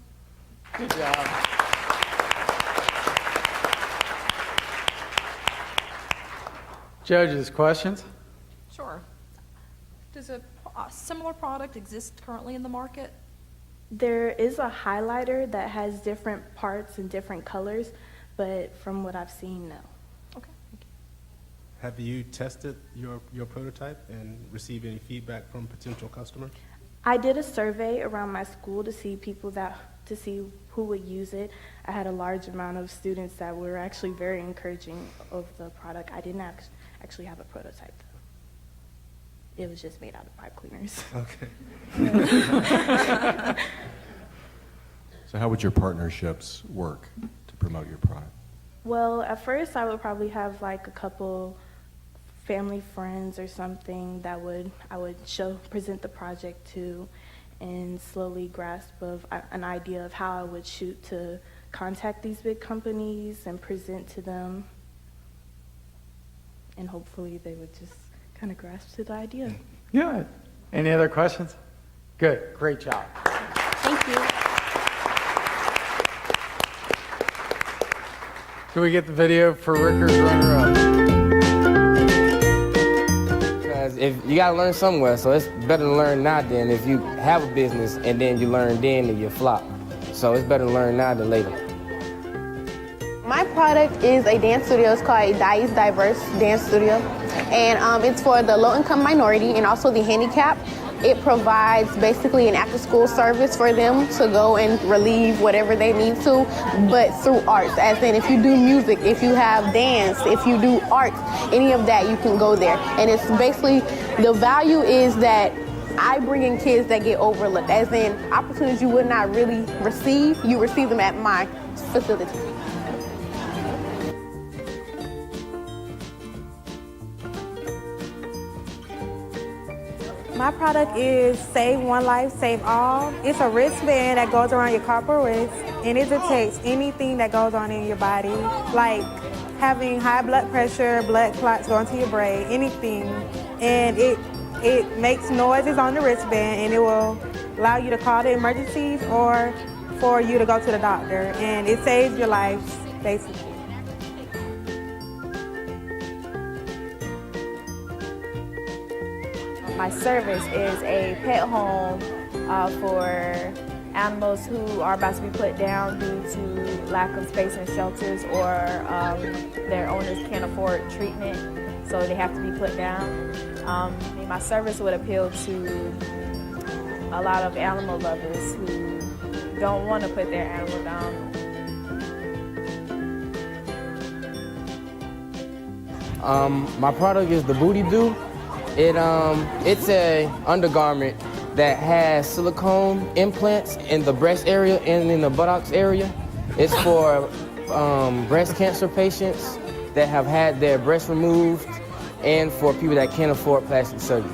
S1: Good job. Judges, questions?
S7: Sure. Does a similar product exist currently in the market?
S17: There is a highlighter that has different parts and different colors, but from what I've seen, no.
S7: Okay. Thank you.
S9: Have you tested your prototype and received any feedback from potential customers?
S17: I did a survey around my school to see who would use it. I had a large amount of students that were actually very encouraging of the product. I didn't actually have a prototype, though. It was just made out of pipe cleaners.
S9: Okay.
S8: So how would your partnerships work to promote your product?
S17: Well, at first I would probably have like a couple family friends or something that I would present the project to, and slowly grasp of an idea of how I would shoot to contact these big companies and present to them. And hopefully they would just kind of grasp to the idea.
S1: Good. Any other questions? Good. Great job.
S17: Thank you.
S1: Can we get the video for Ricker's runner-up?
S18: Because if you got to learn somewhere, so it's better to learn now than if you have a business and then you learn then and you flop. So it's better to learn now than later.
S19: My product is a dance studio. It's called a JARevised dance studio. And it's for the low-income minority and also the handicapped. It provides basically an after-school service for them to go and relieve whatever they need to, but through arts. As in, if you do music, if you have dance, if you do art, any of that, you can go there. And it's basically, the value is that I bring in kids that get overlooked. As in, opportunities you would not really receive, you receive them at my facility.
S20: My product is Save One Life, Save All. It's a wristband that goes around your corporal wrist, and it detects anything that goes on in your body, like having high blood pressure, blood clots going to your brain, anything. And it makes noises on the wristband, and it will allow you to call the emergencies or for you to go to the doctor. And it saves your life, basically.
S21: My service is a pet home for animals who are about to be put down due to lack of space in shelters, or their owners can't afford treatment, so they have to be put down. My service would appeal to a lot of animal lovers who don't want to put their animal down.
S18: My product is the Booty Do. It's a undergarment that has silicone implants in the breast area and in the buttocks area. It's for breast cancer patients that have had their breast removed and for people that can't afford plastic surgery.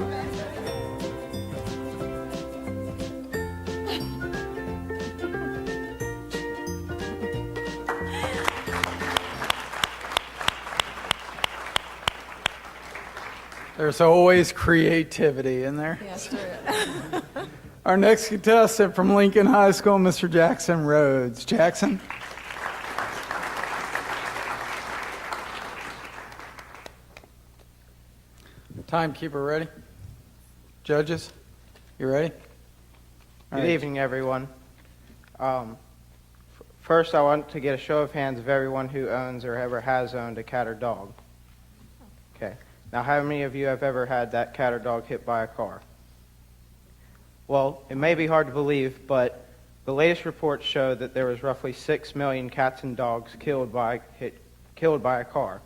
S1: There's always creativity in there.
S7: Yes, true.
S1: Our next contestant from Lincoln High School, Mr. Jackson Rhodes. Jackson? Timekeeper ready? Judges, you ready? All
S2: Good
S1: right.
S2: evening, everyone. First, I want to get a show of hands of everyone who owns or ever has owned a cat or dog. Okay. Now, how many of you have ever had that cat or dog hit by a car? Well, it may be hard to believe, but the latest reports show that there was roughly 6 million cats and dogs killed by a car.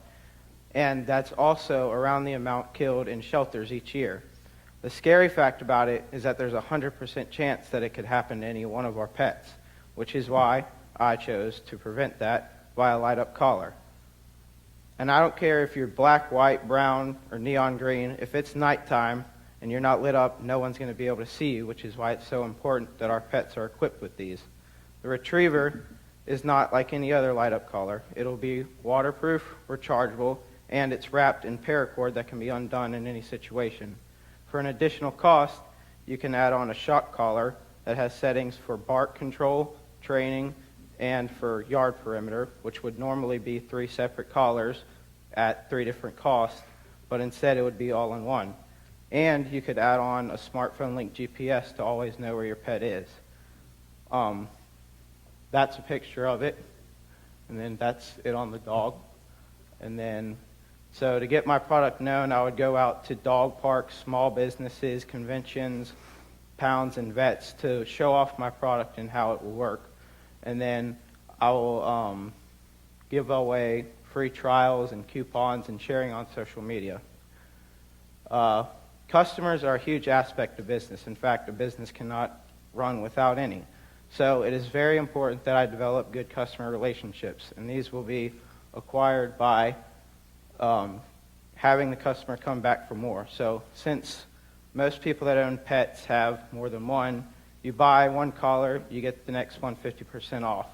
S2: And that's also around the amount killed in shelters each year. The scary fact about it is that there's a 100% chance that it could happen to any one of our pets, which is why I chose to prevent that by a light-up collar. And I don't care if you're black, white, brown, or neon green. If it's nighttime and you're not lit up, no one's going to be able to see you, which is why it's so important that our pets are equipped with these. The Retriever is not like any other light-up collar. It'll be waterproof, rechargeable, and it's wrapped in paracord that can be undone in any situation. For an additional cost, you can add on a shock collar that has settings for bark control, training, and for yard perimeter, which would normally be 3 separate collars at 3 different costs, but instead it would be all in one. And you could add on a smartphone linked GPS to always know where your pet is. That's a picture of it, and then that's it on the dog. And then, so to get my product known, I would go out to dog parks, small businesses, conventions, pounds, and vets to show off my product and how it will work. And then I will give away free trials and coupons and sharing on social media. Customers are a huge aspect of business. In fact, a business cannot run without any. So it is very important that I develop good customer relationships, and these will be acquired by having the customer come back for more. So since most people that own pets have more than one, you buy one collar, you get the next one 50% off.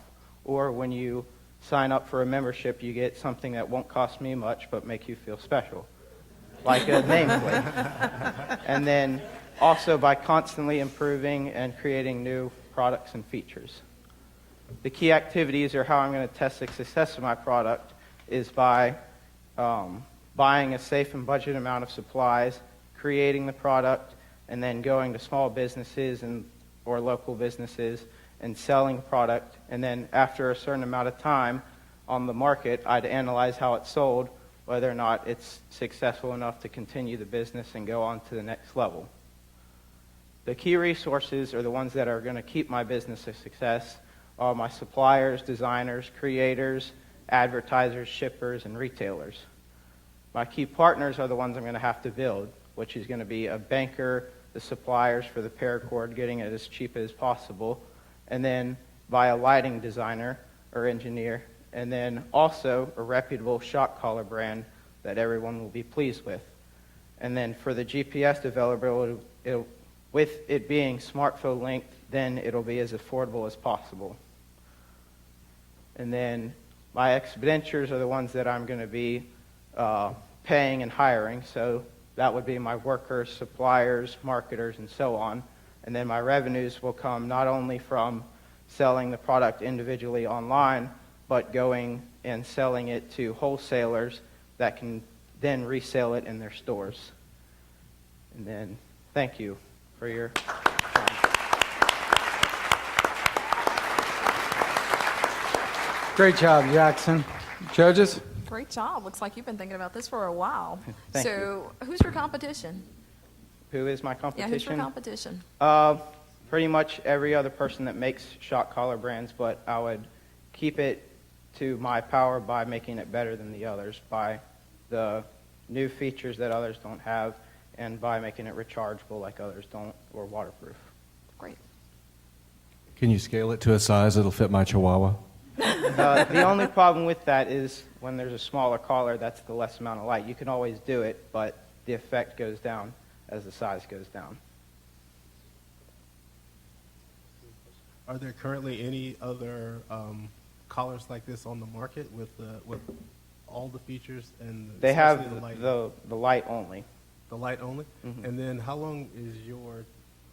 S2: Or when you sign up for a membership, you get something that won't cost me much but make you feel special, like a nameplate. And then also by constantly improving and creating new products and features. The key activities or how I'm going to test the success of my product is by buying a safe and budget amount of supplies, creating the product, and then going to small businesses or local businesses and selling the product. And then after a certain amount of time on the market, I'd analyze how it's sold, whether or not it's successful enough to continue the business and go on to the next level. The key resources are the ones that are going to keep my business a success are my suppliers, designers, creators, advertisers, shippers, and retailers. My key partners are the ones I'm going to have to build, which is going to be a banker, the suppliers for the paracord, getting it as cheap as possible, and then by a lighting designer or engineer, and then also a reputable shock collar brand that everyone will be pleased with. And then for the GPS developer, with it being smartphone linked, then it'll be as affordable as possible. And then my expenditures are the ones that I'm going to be paying and hiring. So that would be my workers, suppliers, marketers, and so on. And then my revenues will come not only from selling the product individually online, but going and selling it to wholesalers that can then resell it in their stores. And then thank you for your time.
S1: Great job, Jackson. Judges?
S7: Great job. Looks like you've been thinking about this for a while.
S3: Thank
S7: So who's your competition?
S3: Who is my competition?
S7: Yeah, who's your competition?
S3: Pretty much every other person that makes shock collar brands, but I would keep it to my power by making it better than the others, by the new features that others don't have,
S2: and by making it rechargeable like others don't, or waterproof.
S7: Great.
S8: Can you scale it to a size that'll fit my Chihuahua?
S2: The only problem with that is when there's a smaller collar, that's the less amount of light. You can always do it, but the effect goes down as the size goes down.
S9: Are there currently any other collars like this on the market with all the features and
S2: They
S9: especially
S2: have
S9: the light?
S2: the light only.
S9: The light only?
S2: Mhm.
S9: And then how long is your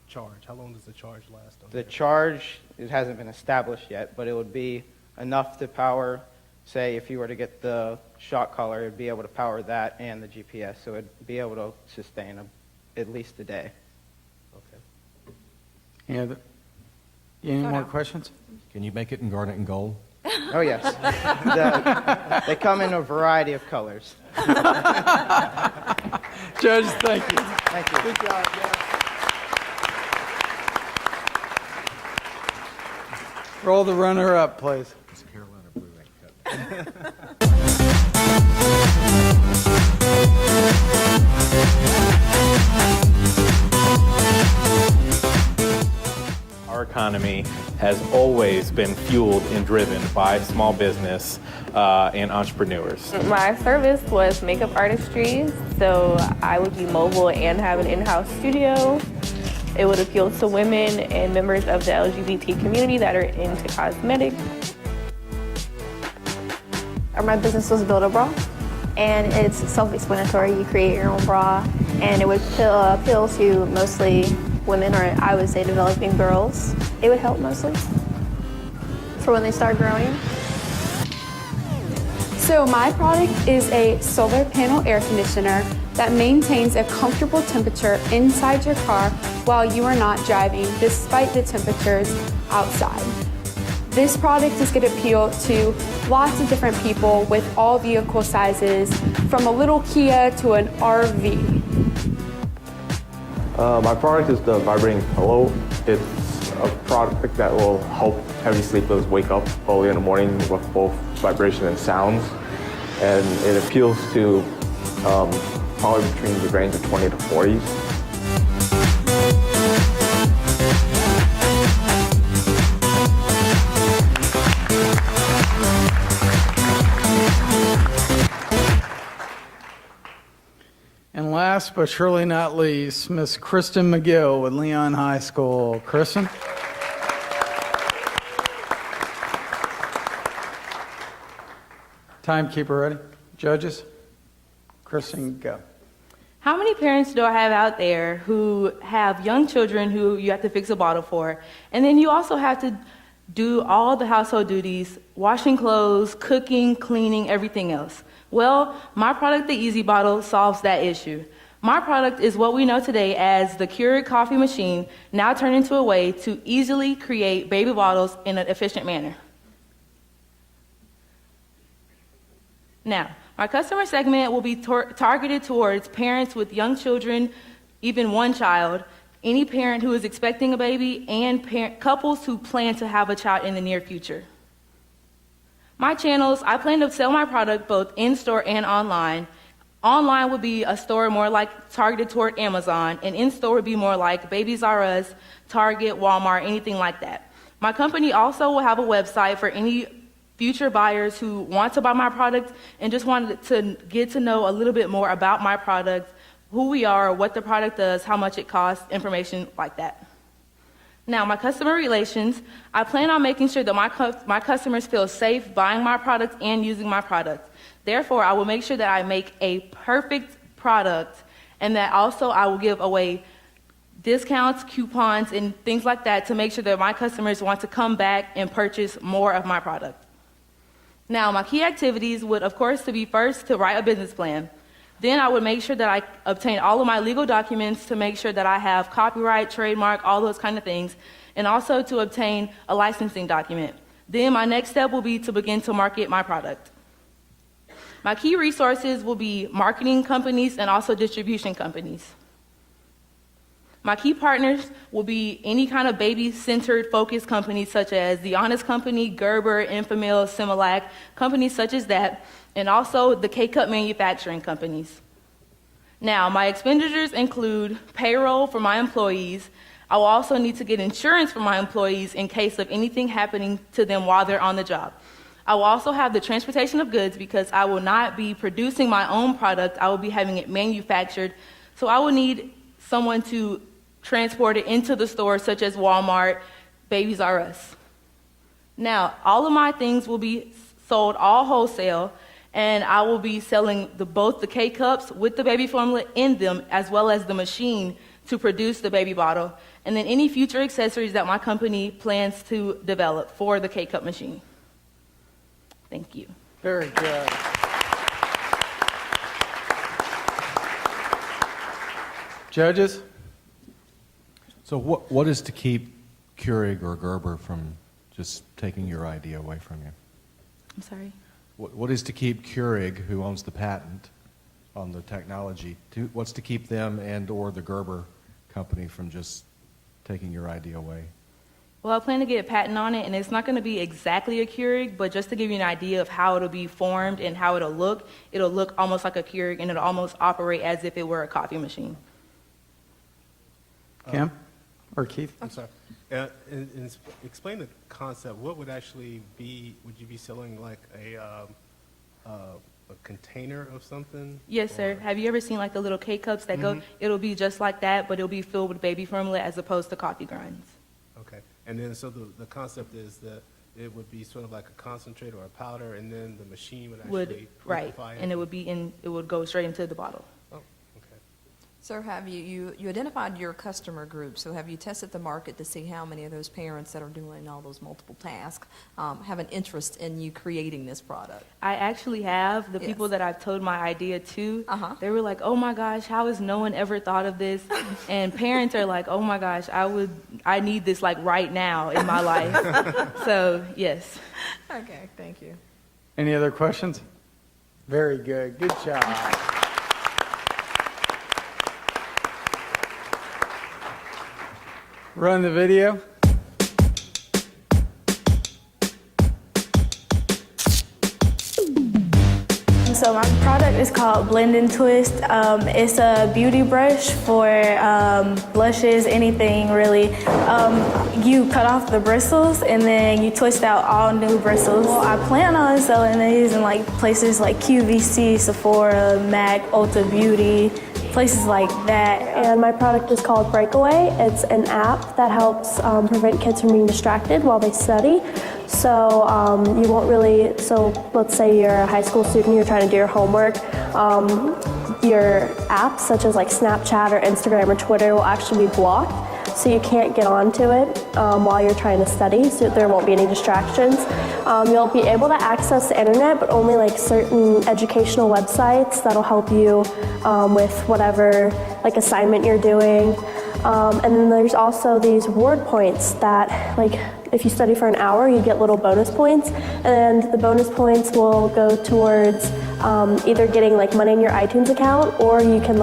S9: charge? How long does the charge last on
S2: The
S9: here?
S2: charge, it hasn't been established yet, but it would be enough to power, say, if you were to get the shock collar, it would be able to power that and the GPS, so it would be able to sustain at least a day.
S1: Any more questions?
S8: Can you make it in garnet and gold?
S2: Oh, yes. They come in a variety of colors.
S1: Judge, thank you.
S2: Thank you.
S1: Good job, Jeff. Roll the runner up, please.
S8: Carolina blue ain't cut.
S4: Our economy has always been fueled and driven by small business and entrepreneurs.
S21: My service was makeup artistry, so I would be mobile and have an in-house studio. It would appeal to women and members of the LGBT community that are into cosmetics.
S22: My business was Build a Bra, and it's self-explanatory. You create your own bra, and it would appeal to mostly women, or I would say developing girls. It would help mostly for when they start growing.
S23: So my product is a solar panel air conditioner that maintains a comfortable temperature inside your car while you are not driving, despite the temperatures outside. This product is going to appeal to lots of different people with all vehicle sizes, from a little Kia to an RV.
S24: My product is the vibrating pillow. It's a product that will help heavy sleepers wake up early in the morning with both vibration and sounds. And it appeals to probably between the range of 20 to 40s.
S1: And last but surely not least, Miss Kristen McGill with Leon High School. Kristen? Timekeeper ready? Judges? Kristen, go.
S25: How many parents do I have out there who have young children who you have to fix a bottle for, and then you also have to do all the household duties, washing clothes, cooking, cleaning, everything else? Well, my product, the Easy Bottle, solves that issue. My product is what we know today as the Keurig coffee machine, now turned into a way to easily create baby bottles in an efficient manner. Now, my customer segment will be targeted towards parents with young children, even one child, any parent who is expecting a baby, and couples who plan to have a child in the near future. My channels, I plan to sell my product both in-store and online. Online would be a store more like targeted toward Amazon, and in-store would be more like Babies R Us, Target, Walmart, anything like that. My company also will have a website for any future buyers who want to buy my product and just wanted to get to know a little bit more about my product, who we are, what the product does, how much it costs, information like that. Now, my customer relations, I plan on making sure that my customers feel safe buying my product and using my product. Therefore, I will make sure that I make a perfect product, and that also I will give away discounts, coupons, and things like that to make sure that my customers want to come back and purchase more of my product. Now, my key activities would, of course, to be first to write a business plan. Then I would make sure that I obtain all of my legal documents to make sure that I have copyright, trademark, all those kind of things, and also to obtain a licensing document. Then my next step will be to begin to market my product. My key resources will be marketing companies and also distribution companies. My key partners will be any kind of baby-centered focused companies such as The Honest Company, Gerber, Enfamil, Similac, companies such as that, and also the K-Cup manufacturing companies. Now, my expenditures include payroll for my employees. I will also need to get insurance for my employees in case of anything happening to them while they're on the job. I will also have the transportation of goods because I will not be producing my own product. I will be having it manufactured. So I will need someone to transport it into the stores such as Walmart, Babies R Us. Now, all of my things will be sold all wholesale, and I will be selling both the K-Cups with the baby formula in them, as well as the machine to produce the baby bottle, and then any future accessories that my company plans to develop for the K-Cup machine. Thank you.
S1: Very good. Judges?
S8: So what is to keep Keurig or Gerber from just taking your idea away from you?
S25: I'm sorry?
S8: What is to keep Keurig, who owns the patent on the technology, what's to keep them and or the Gerber company from just taking your idea away?
S25: Well, I plan to get a patent on it, and it's not going to be exactly a Keurig, but just to give you an idea of how it'll be formed and how it'll look almost like a Keurig, and it'll almost operate as if it were a coffee machine.
S1: Kim or Keith?
S9: I'm sorry. And explain the concept. What would actually be? Would you be selling like a container of something?
S25: Yes, sir. Have you ever seen like the little K-Cups that go? It'll be just like that, but it'll be filled with baby formula as opposed to coffee grinds.
S9: Okay. And then so the concept is that it would be sort of like a concentrate or a powder, and then the machine would actually liquefy it.
S25: And it would go straight into the bottle.
S7: Sir, have you identified your customer group, so have you tested the market to see how many of those parents that are doing all those multiple tasks have an interest in you creating this product?
S25: I actually have. The people that I've told my idea to, they were like, oh my gosh, how has no one ever thought of this? And parents are like, oh my gosh, I need this like right now in my life. So, yes.
S7: Okay, thank you.
S1: Any other questions? Very good. Good job. Run the video.
S17: So my product is called Blend and Twist. It's a beauty brush for blushes, anything really. You cut off the bristles and then you twist out all new bristles. Well, I plan on selling these in like places like QVC, Sephora, MAC, Ulta Beauty, places like that.
S5: And my product is called Breakaway. It's an app that helps prevent kids from being distracted while they study. So you won't really, so let's say you're a high school student, you're trying to do your homework, your apps such as like Snapchat or Instagram or Twitter will actually be blocked. So you can't get onto it while you're trying to study, so there won't be any distractions. You'll be able to access the internet, but only like certain educational websites that'll help you with whatever like assignment you're doing. And then there's also these reward points that, like, if you study for an hour, you get little bonus points, and the bonus points will go towards either getting like money in your iTunes account, or you can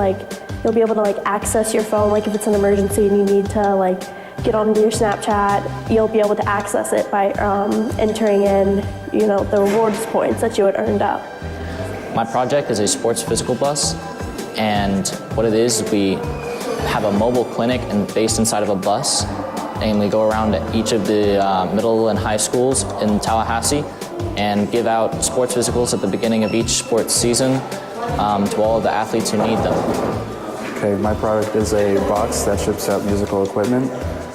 S5: you'll be able to like access your phone, like if it's an emergency and you need to like get onto your Snapchat, you'll be able to access it by entering in, the rewards points that you had earned up.
S6: My project is a sports physical bus, and what it is, we have a mobile clinic based inside of a bus, and we go around to each of the middle and high schools in Tallahassee and give out sports physicals at the beginning of each sports season to all of the athletes who need them.
S10: Okay, my product is a box that ships out musical equipment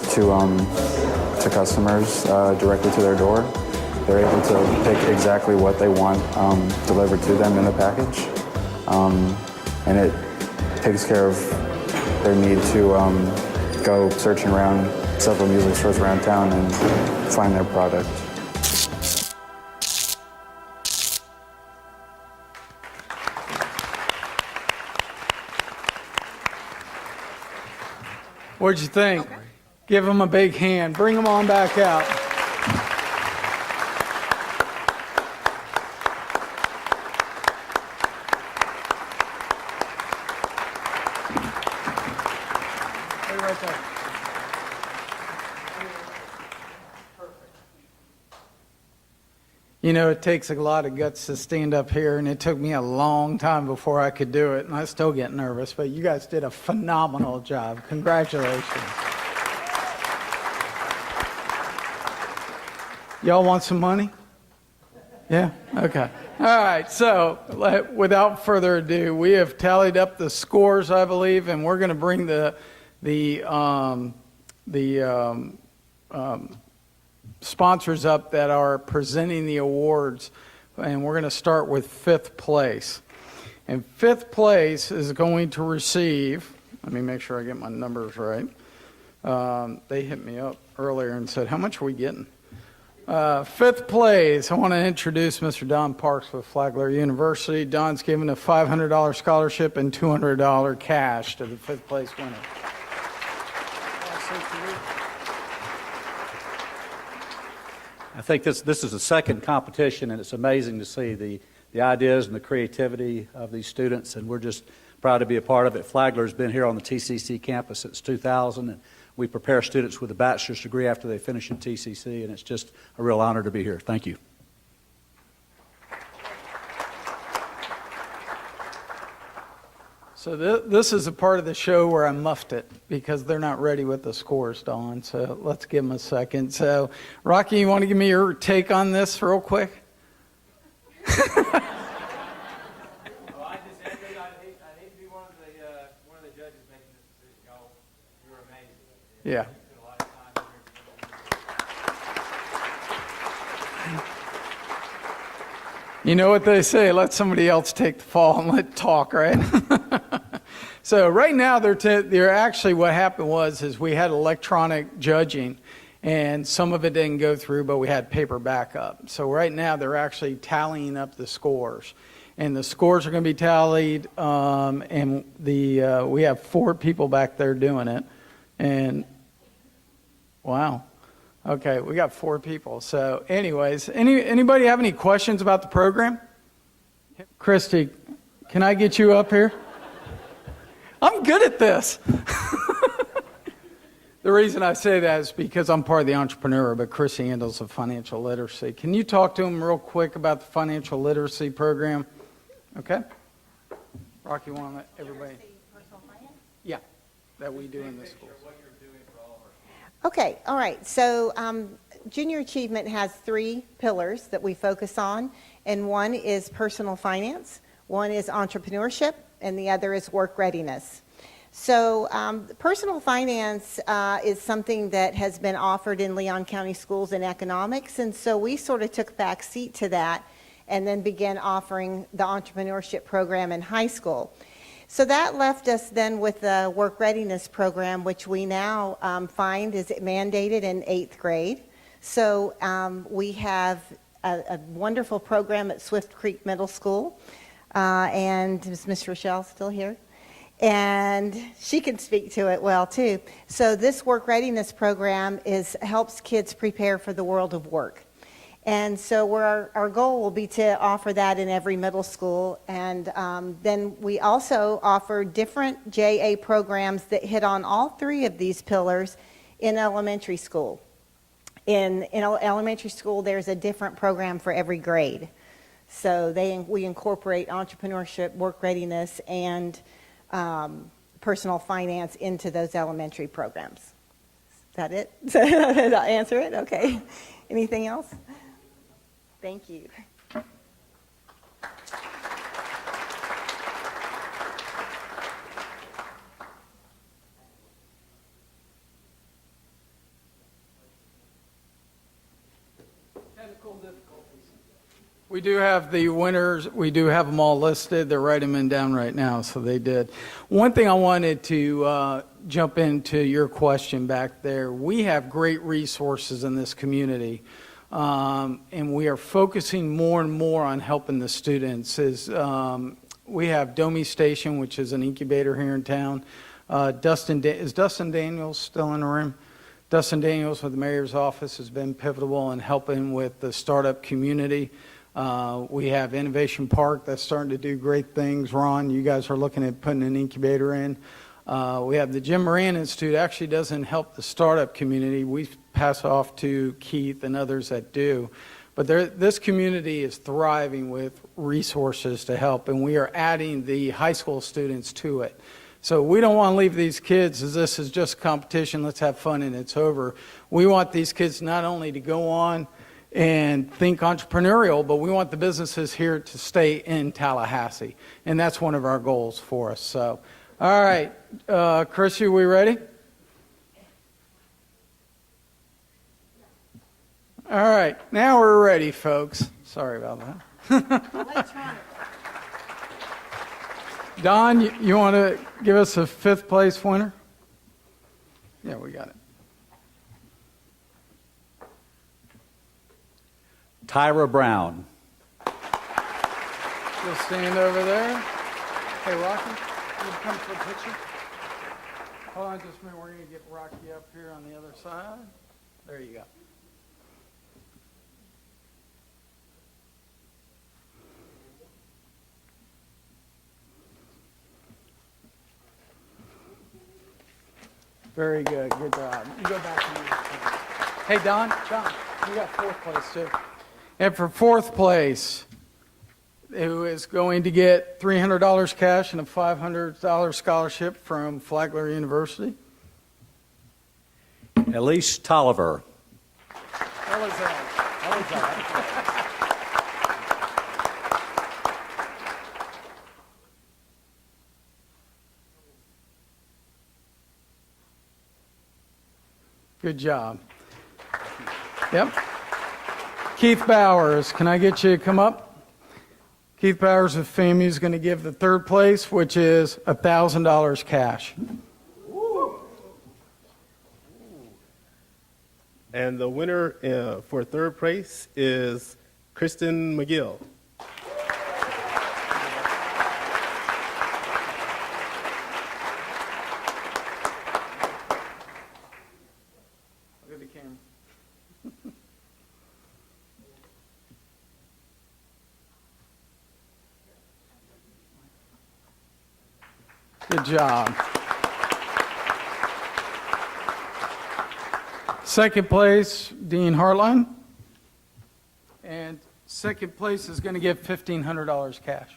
S10: to customers directly to their door. They're able to pick exactly what they want delivered to them in the package, and it takes care of their need to go searching around several music stores around town and find their product.
S1: What'd you think? Okay. Give them a big hand. Bring them on back out. Stay right there. You know, it takes a lot of guts to stand up here, and it took me a long time before I could do it, and I still get nervous, but you guys did a phenomenal job. Congratulations. Y'all want some money? Yeah? Okay. All right, so without further ado, we have tallied up the scores, I believe, and we're going to bring the sponsors up that are presenting the awards, and we're going to start with fifth place. And fifth place is going to receive, let me make sure I get my numbers right. They hit me up earlier and said, how much are we getting? Fifth place, I want to introduce Mr. Don Parks with Flagler University. Don's given a $500 scholarship and $200 cash to the fifth place winner.
S11: I think this is the second competition, and it's amazing to see the ideas and the creativity of these students, and we're just proud to be a part of it. Flagler's been here on the TCC campus since 2000, and we prepare students with a bachelor's degree after they finish in TCC, and it's just a real honor to be here. Thank you.
S1: So this is a part of the show where I muffed it because they're not ready with the scores, Dawn. So let's give them a second. So, Rocky, you want to give me your take on this real quick?
S12: I hate to be one of the judges making this decision. Y'all, you're amazing.
S1: Yeah. You know what they say, let somebody else take the fall and let talk, right? So right now, they're actually, what happened is we had electronic judging, and some of it didn't go through, but we had paper backup. So right now, they're actually tallying up the scores. And the scores are going to be tallied, and we have 4 people back there doing it. And, wow. Okay, we got 4 people. So anyways, anybody have any questions about the program? Christy, can I get you up here? I'm good at this. The reason I say that is because I'm part of the entrepreneur, but Christy handles the financial literacy. Can you talk to him real quick about the financial literacy program? Okay. Rocky, want to let everybody? Yeah, that we do in the schools.
S13: Okay, all right. So Junior Achievement has 3 pillars that we focus on, and one is personal finance, one is entrepreneurship, and the other is work readiness. So personal finance is something that has been offered in Leon County Schools in economics, and so we sort of took back seat to that and then began offering the entrepreneurship program in high school. So that left us then with the work readiness program, which we now find is mandated in 8th grade. So we have a wonderful program at Swift Creek Middle School. And is Miss Rochelle still here? And she can speak to it well, too. So this work readiness program helps kids prepare for the world of work. And so our goal will be to offer that in every middle school. And then we also offer different JA programs that hit on all 3 of these pillars in elementary school. In elementary school, there's a different program for every grade. So we incorporate entrepreneurship, work readiness, and personal finance into those elementary programs. Is that it? Did I answer it? Okay. Anything else? Thank you.
S1: Technical difficulties. We do have the winners. We do have them all listed. They're writing them down right now, so they did. One thing I wanted to jump into your question back there. We have great resources in this community. And we are focusing more and more on helping the students. We have Domi Station, which is an incubator here in town. Is Dustin Daniels still in the room? Dustin Daniels with the mayor's office has been pivotal in helping with the startup community. We have Innovation Park that's starting to do great things. Ron, you guys are looking at putting an incubator in. We have the Jim Moran Institute actually doesn't help the startup community. We pass off to Keith and others that do. But this community is thriving with resources to help, and we are adding the high school students to it. So we don't want to leave these kids as this is just competition, let's have fun and it's over. We want these kids not only to go on and think entrepreneurial, but we want the businesses here to stay in Tallahassee. And that's one of our goals for us. So, all right, Chrissy, we ready? All right, now we're ready, folks. Sorry about that. Don, you want to give us a 5th place winner? Yeah, we got it.
S14: Tyra Brown.
S1: You'll stand over there. Hey, Rocky, you come for a picture? Hold on just a minute. We're going to get Rocky up here on the other side. There you go. Very good. Good job. You go back to me. Hey, Don, you got 4th place, too. And for 4th place, who is going to get $300 cash and a $500 scholarship from Flagler University?
S14: Elise Tolliver.
S1: How was that? Good job. Yep. Keith Bowers, can I get you to come up? Keith Bowers of FAMU is going to give the 3rd place, which is $1,000 cash.
S9: And the winner for 3rd place is Kristen McGill.
S1: Look at the camera. Good job. 2nd place, Dean Hartline. And 2nd place is going to get $1,500 cash.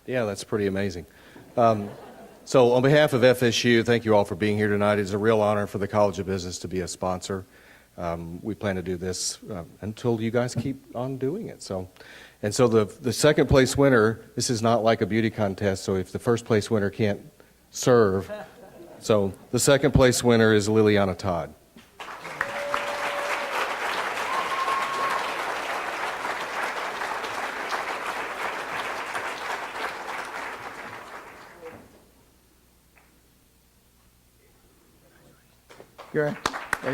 S8: Yeah, that's pretty amazing. So on behalf of FSU, thank you all for being here tonight. It's a real honor for the College of Business to be a sponsor. We plan to do this until you guys keep on doing it. So the 2nd place winner, this is not like a beauty contest, so if the 1st place winner can't serve, so the 2nd place winner is Liliana Todd.
S1: Great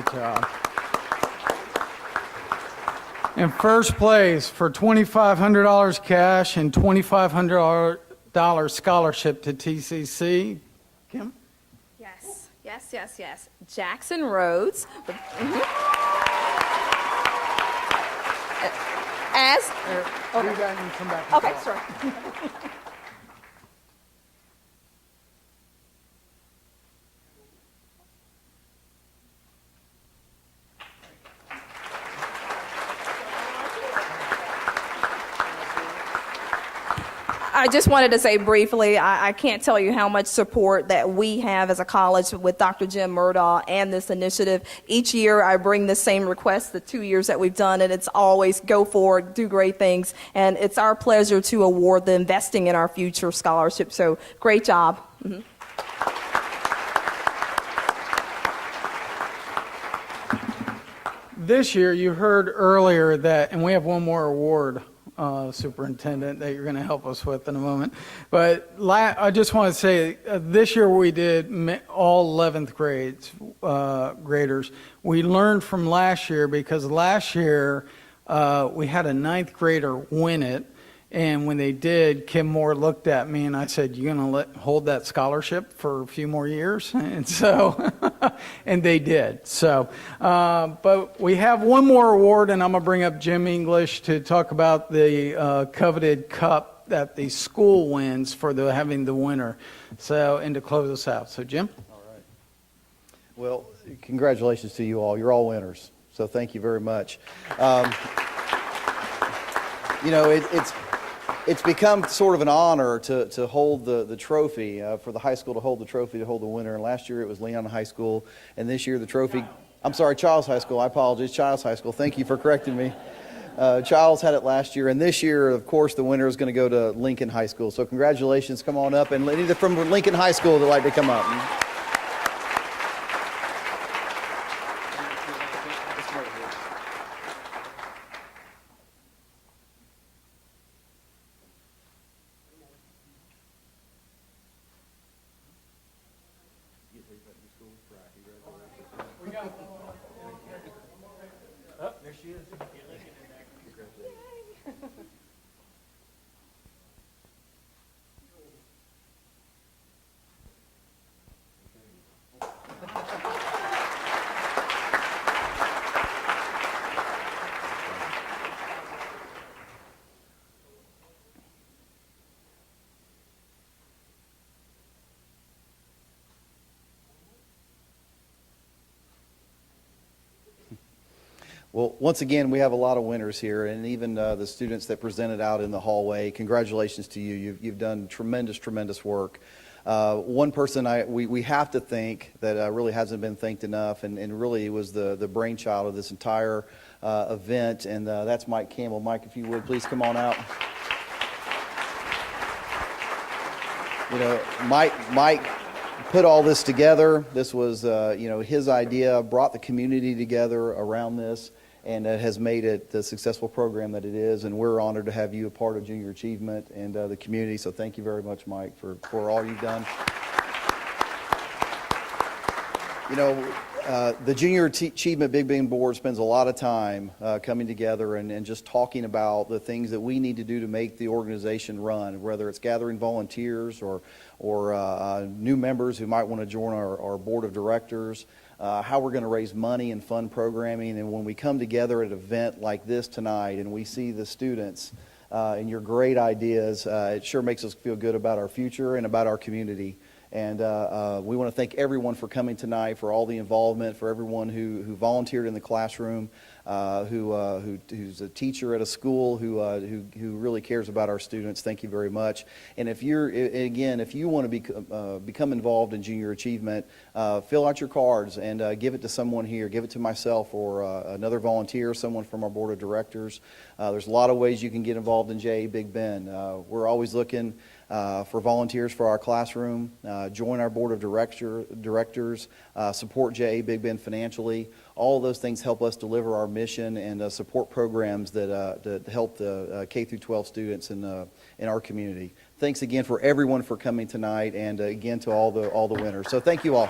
S1: job. In 1st place for $2,500 cash and $2,500 scholarship to TCC, Kim?
S7: Yes. Jackson Rhodes. As.
S1: Come back.
S7: Okay, sorry. I just wanted to say briefly, I can't tell you how much support that we have as a college with Dr. Jim Murdaugh and this initiative. Each year I bring the same request, the 2 years that we've done it. It's always go forward, do great things. And it's our pleasure to award the Investing in Our Future scholarship. So great job. Mm-hmm.
S1: This year, you heard earlier that, and we have one more award, Superintendent, that you're going to help us with in a moment. But I just want to say, this year we did all 11th graders. We learned from last year because last year we had a 9th grader win it. And when they did, Kim Moore looked at me and I said, "You going to hold that scholarship for a few more years?" And so, and they did. So, but we have one more award, and I'm going to bring up Jim English to talk about the coveted cup that the school wins for having the winner. So, and to close us out. So, Jim?
S3: All right. Well, congratulations to you all. You're all winners. So thank you very much. You know, it's become sort of an honor to hold the trophy, for the high school to hold the trophy, to hold the winner. And last year it was Leon High School, and this year the trophy, I'm sorry, Childs High School. I apologize, Childs High School. Thank you for correcting me. Childs had it last year, and this year, of course, the winner is going to go to Lincoln High School. So congratulations, come on up, and either from Lincoln High School that'd like to come up. Well, once again, we have a lot of winners here, and even the students that presented out in the hallway. Congratulations to you. You've done tremendous, tremendous work. One person we have to thank that really hasn't been thanked enough, and really was the brainchild of this entire event, and that's Mike Campbell. Mike, if you would, please come on out. You know, Mike put all this together. This was, his idea, brought the community together around this, and has made it the successful program that it is. And we're honored to have you a part of Junior Achievement and the community. So thank you very much, Mike, for all you've done. You know, the Junior Achievement Big Bend Board spends a lot of time coming together and just talking about the things that we need to do to make the organization run, whether it's gathering volunteers or new members who might want to join our board of directors, how we're going to raise money and fund programming. And when we come together at an event like this tonight and we see the students and your great ideas, it sure makes us feel good about our future and about our community. And we want to thank everyone for coming tonight, for all the involvement, for everyone who volunteered in the classroom, who's a teacher at a school, who really cares about our students. Thank you very much. And if you want to become involved in Junior Achievement, fill out your cards and give it to someone here. Give it to myself or another volunteer, someone from our board of directors. There's a lot of ways you can get involved in JA Big Bend. We're always looking for volunteers for our classroom, join our board of directors, support JA Big Bend financially. All of those things help us deliver our mission and support programs that help the K through 12 students in our community. Thanks again for everyone for coming tonight, and again to all the winners. So thank you all.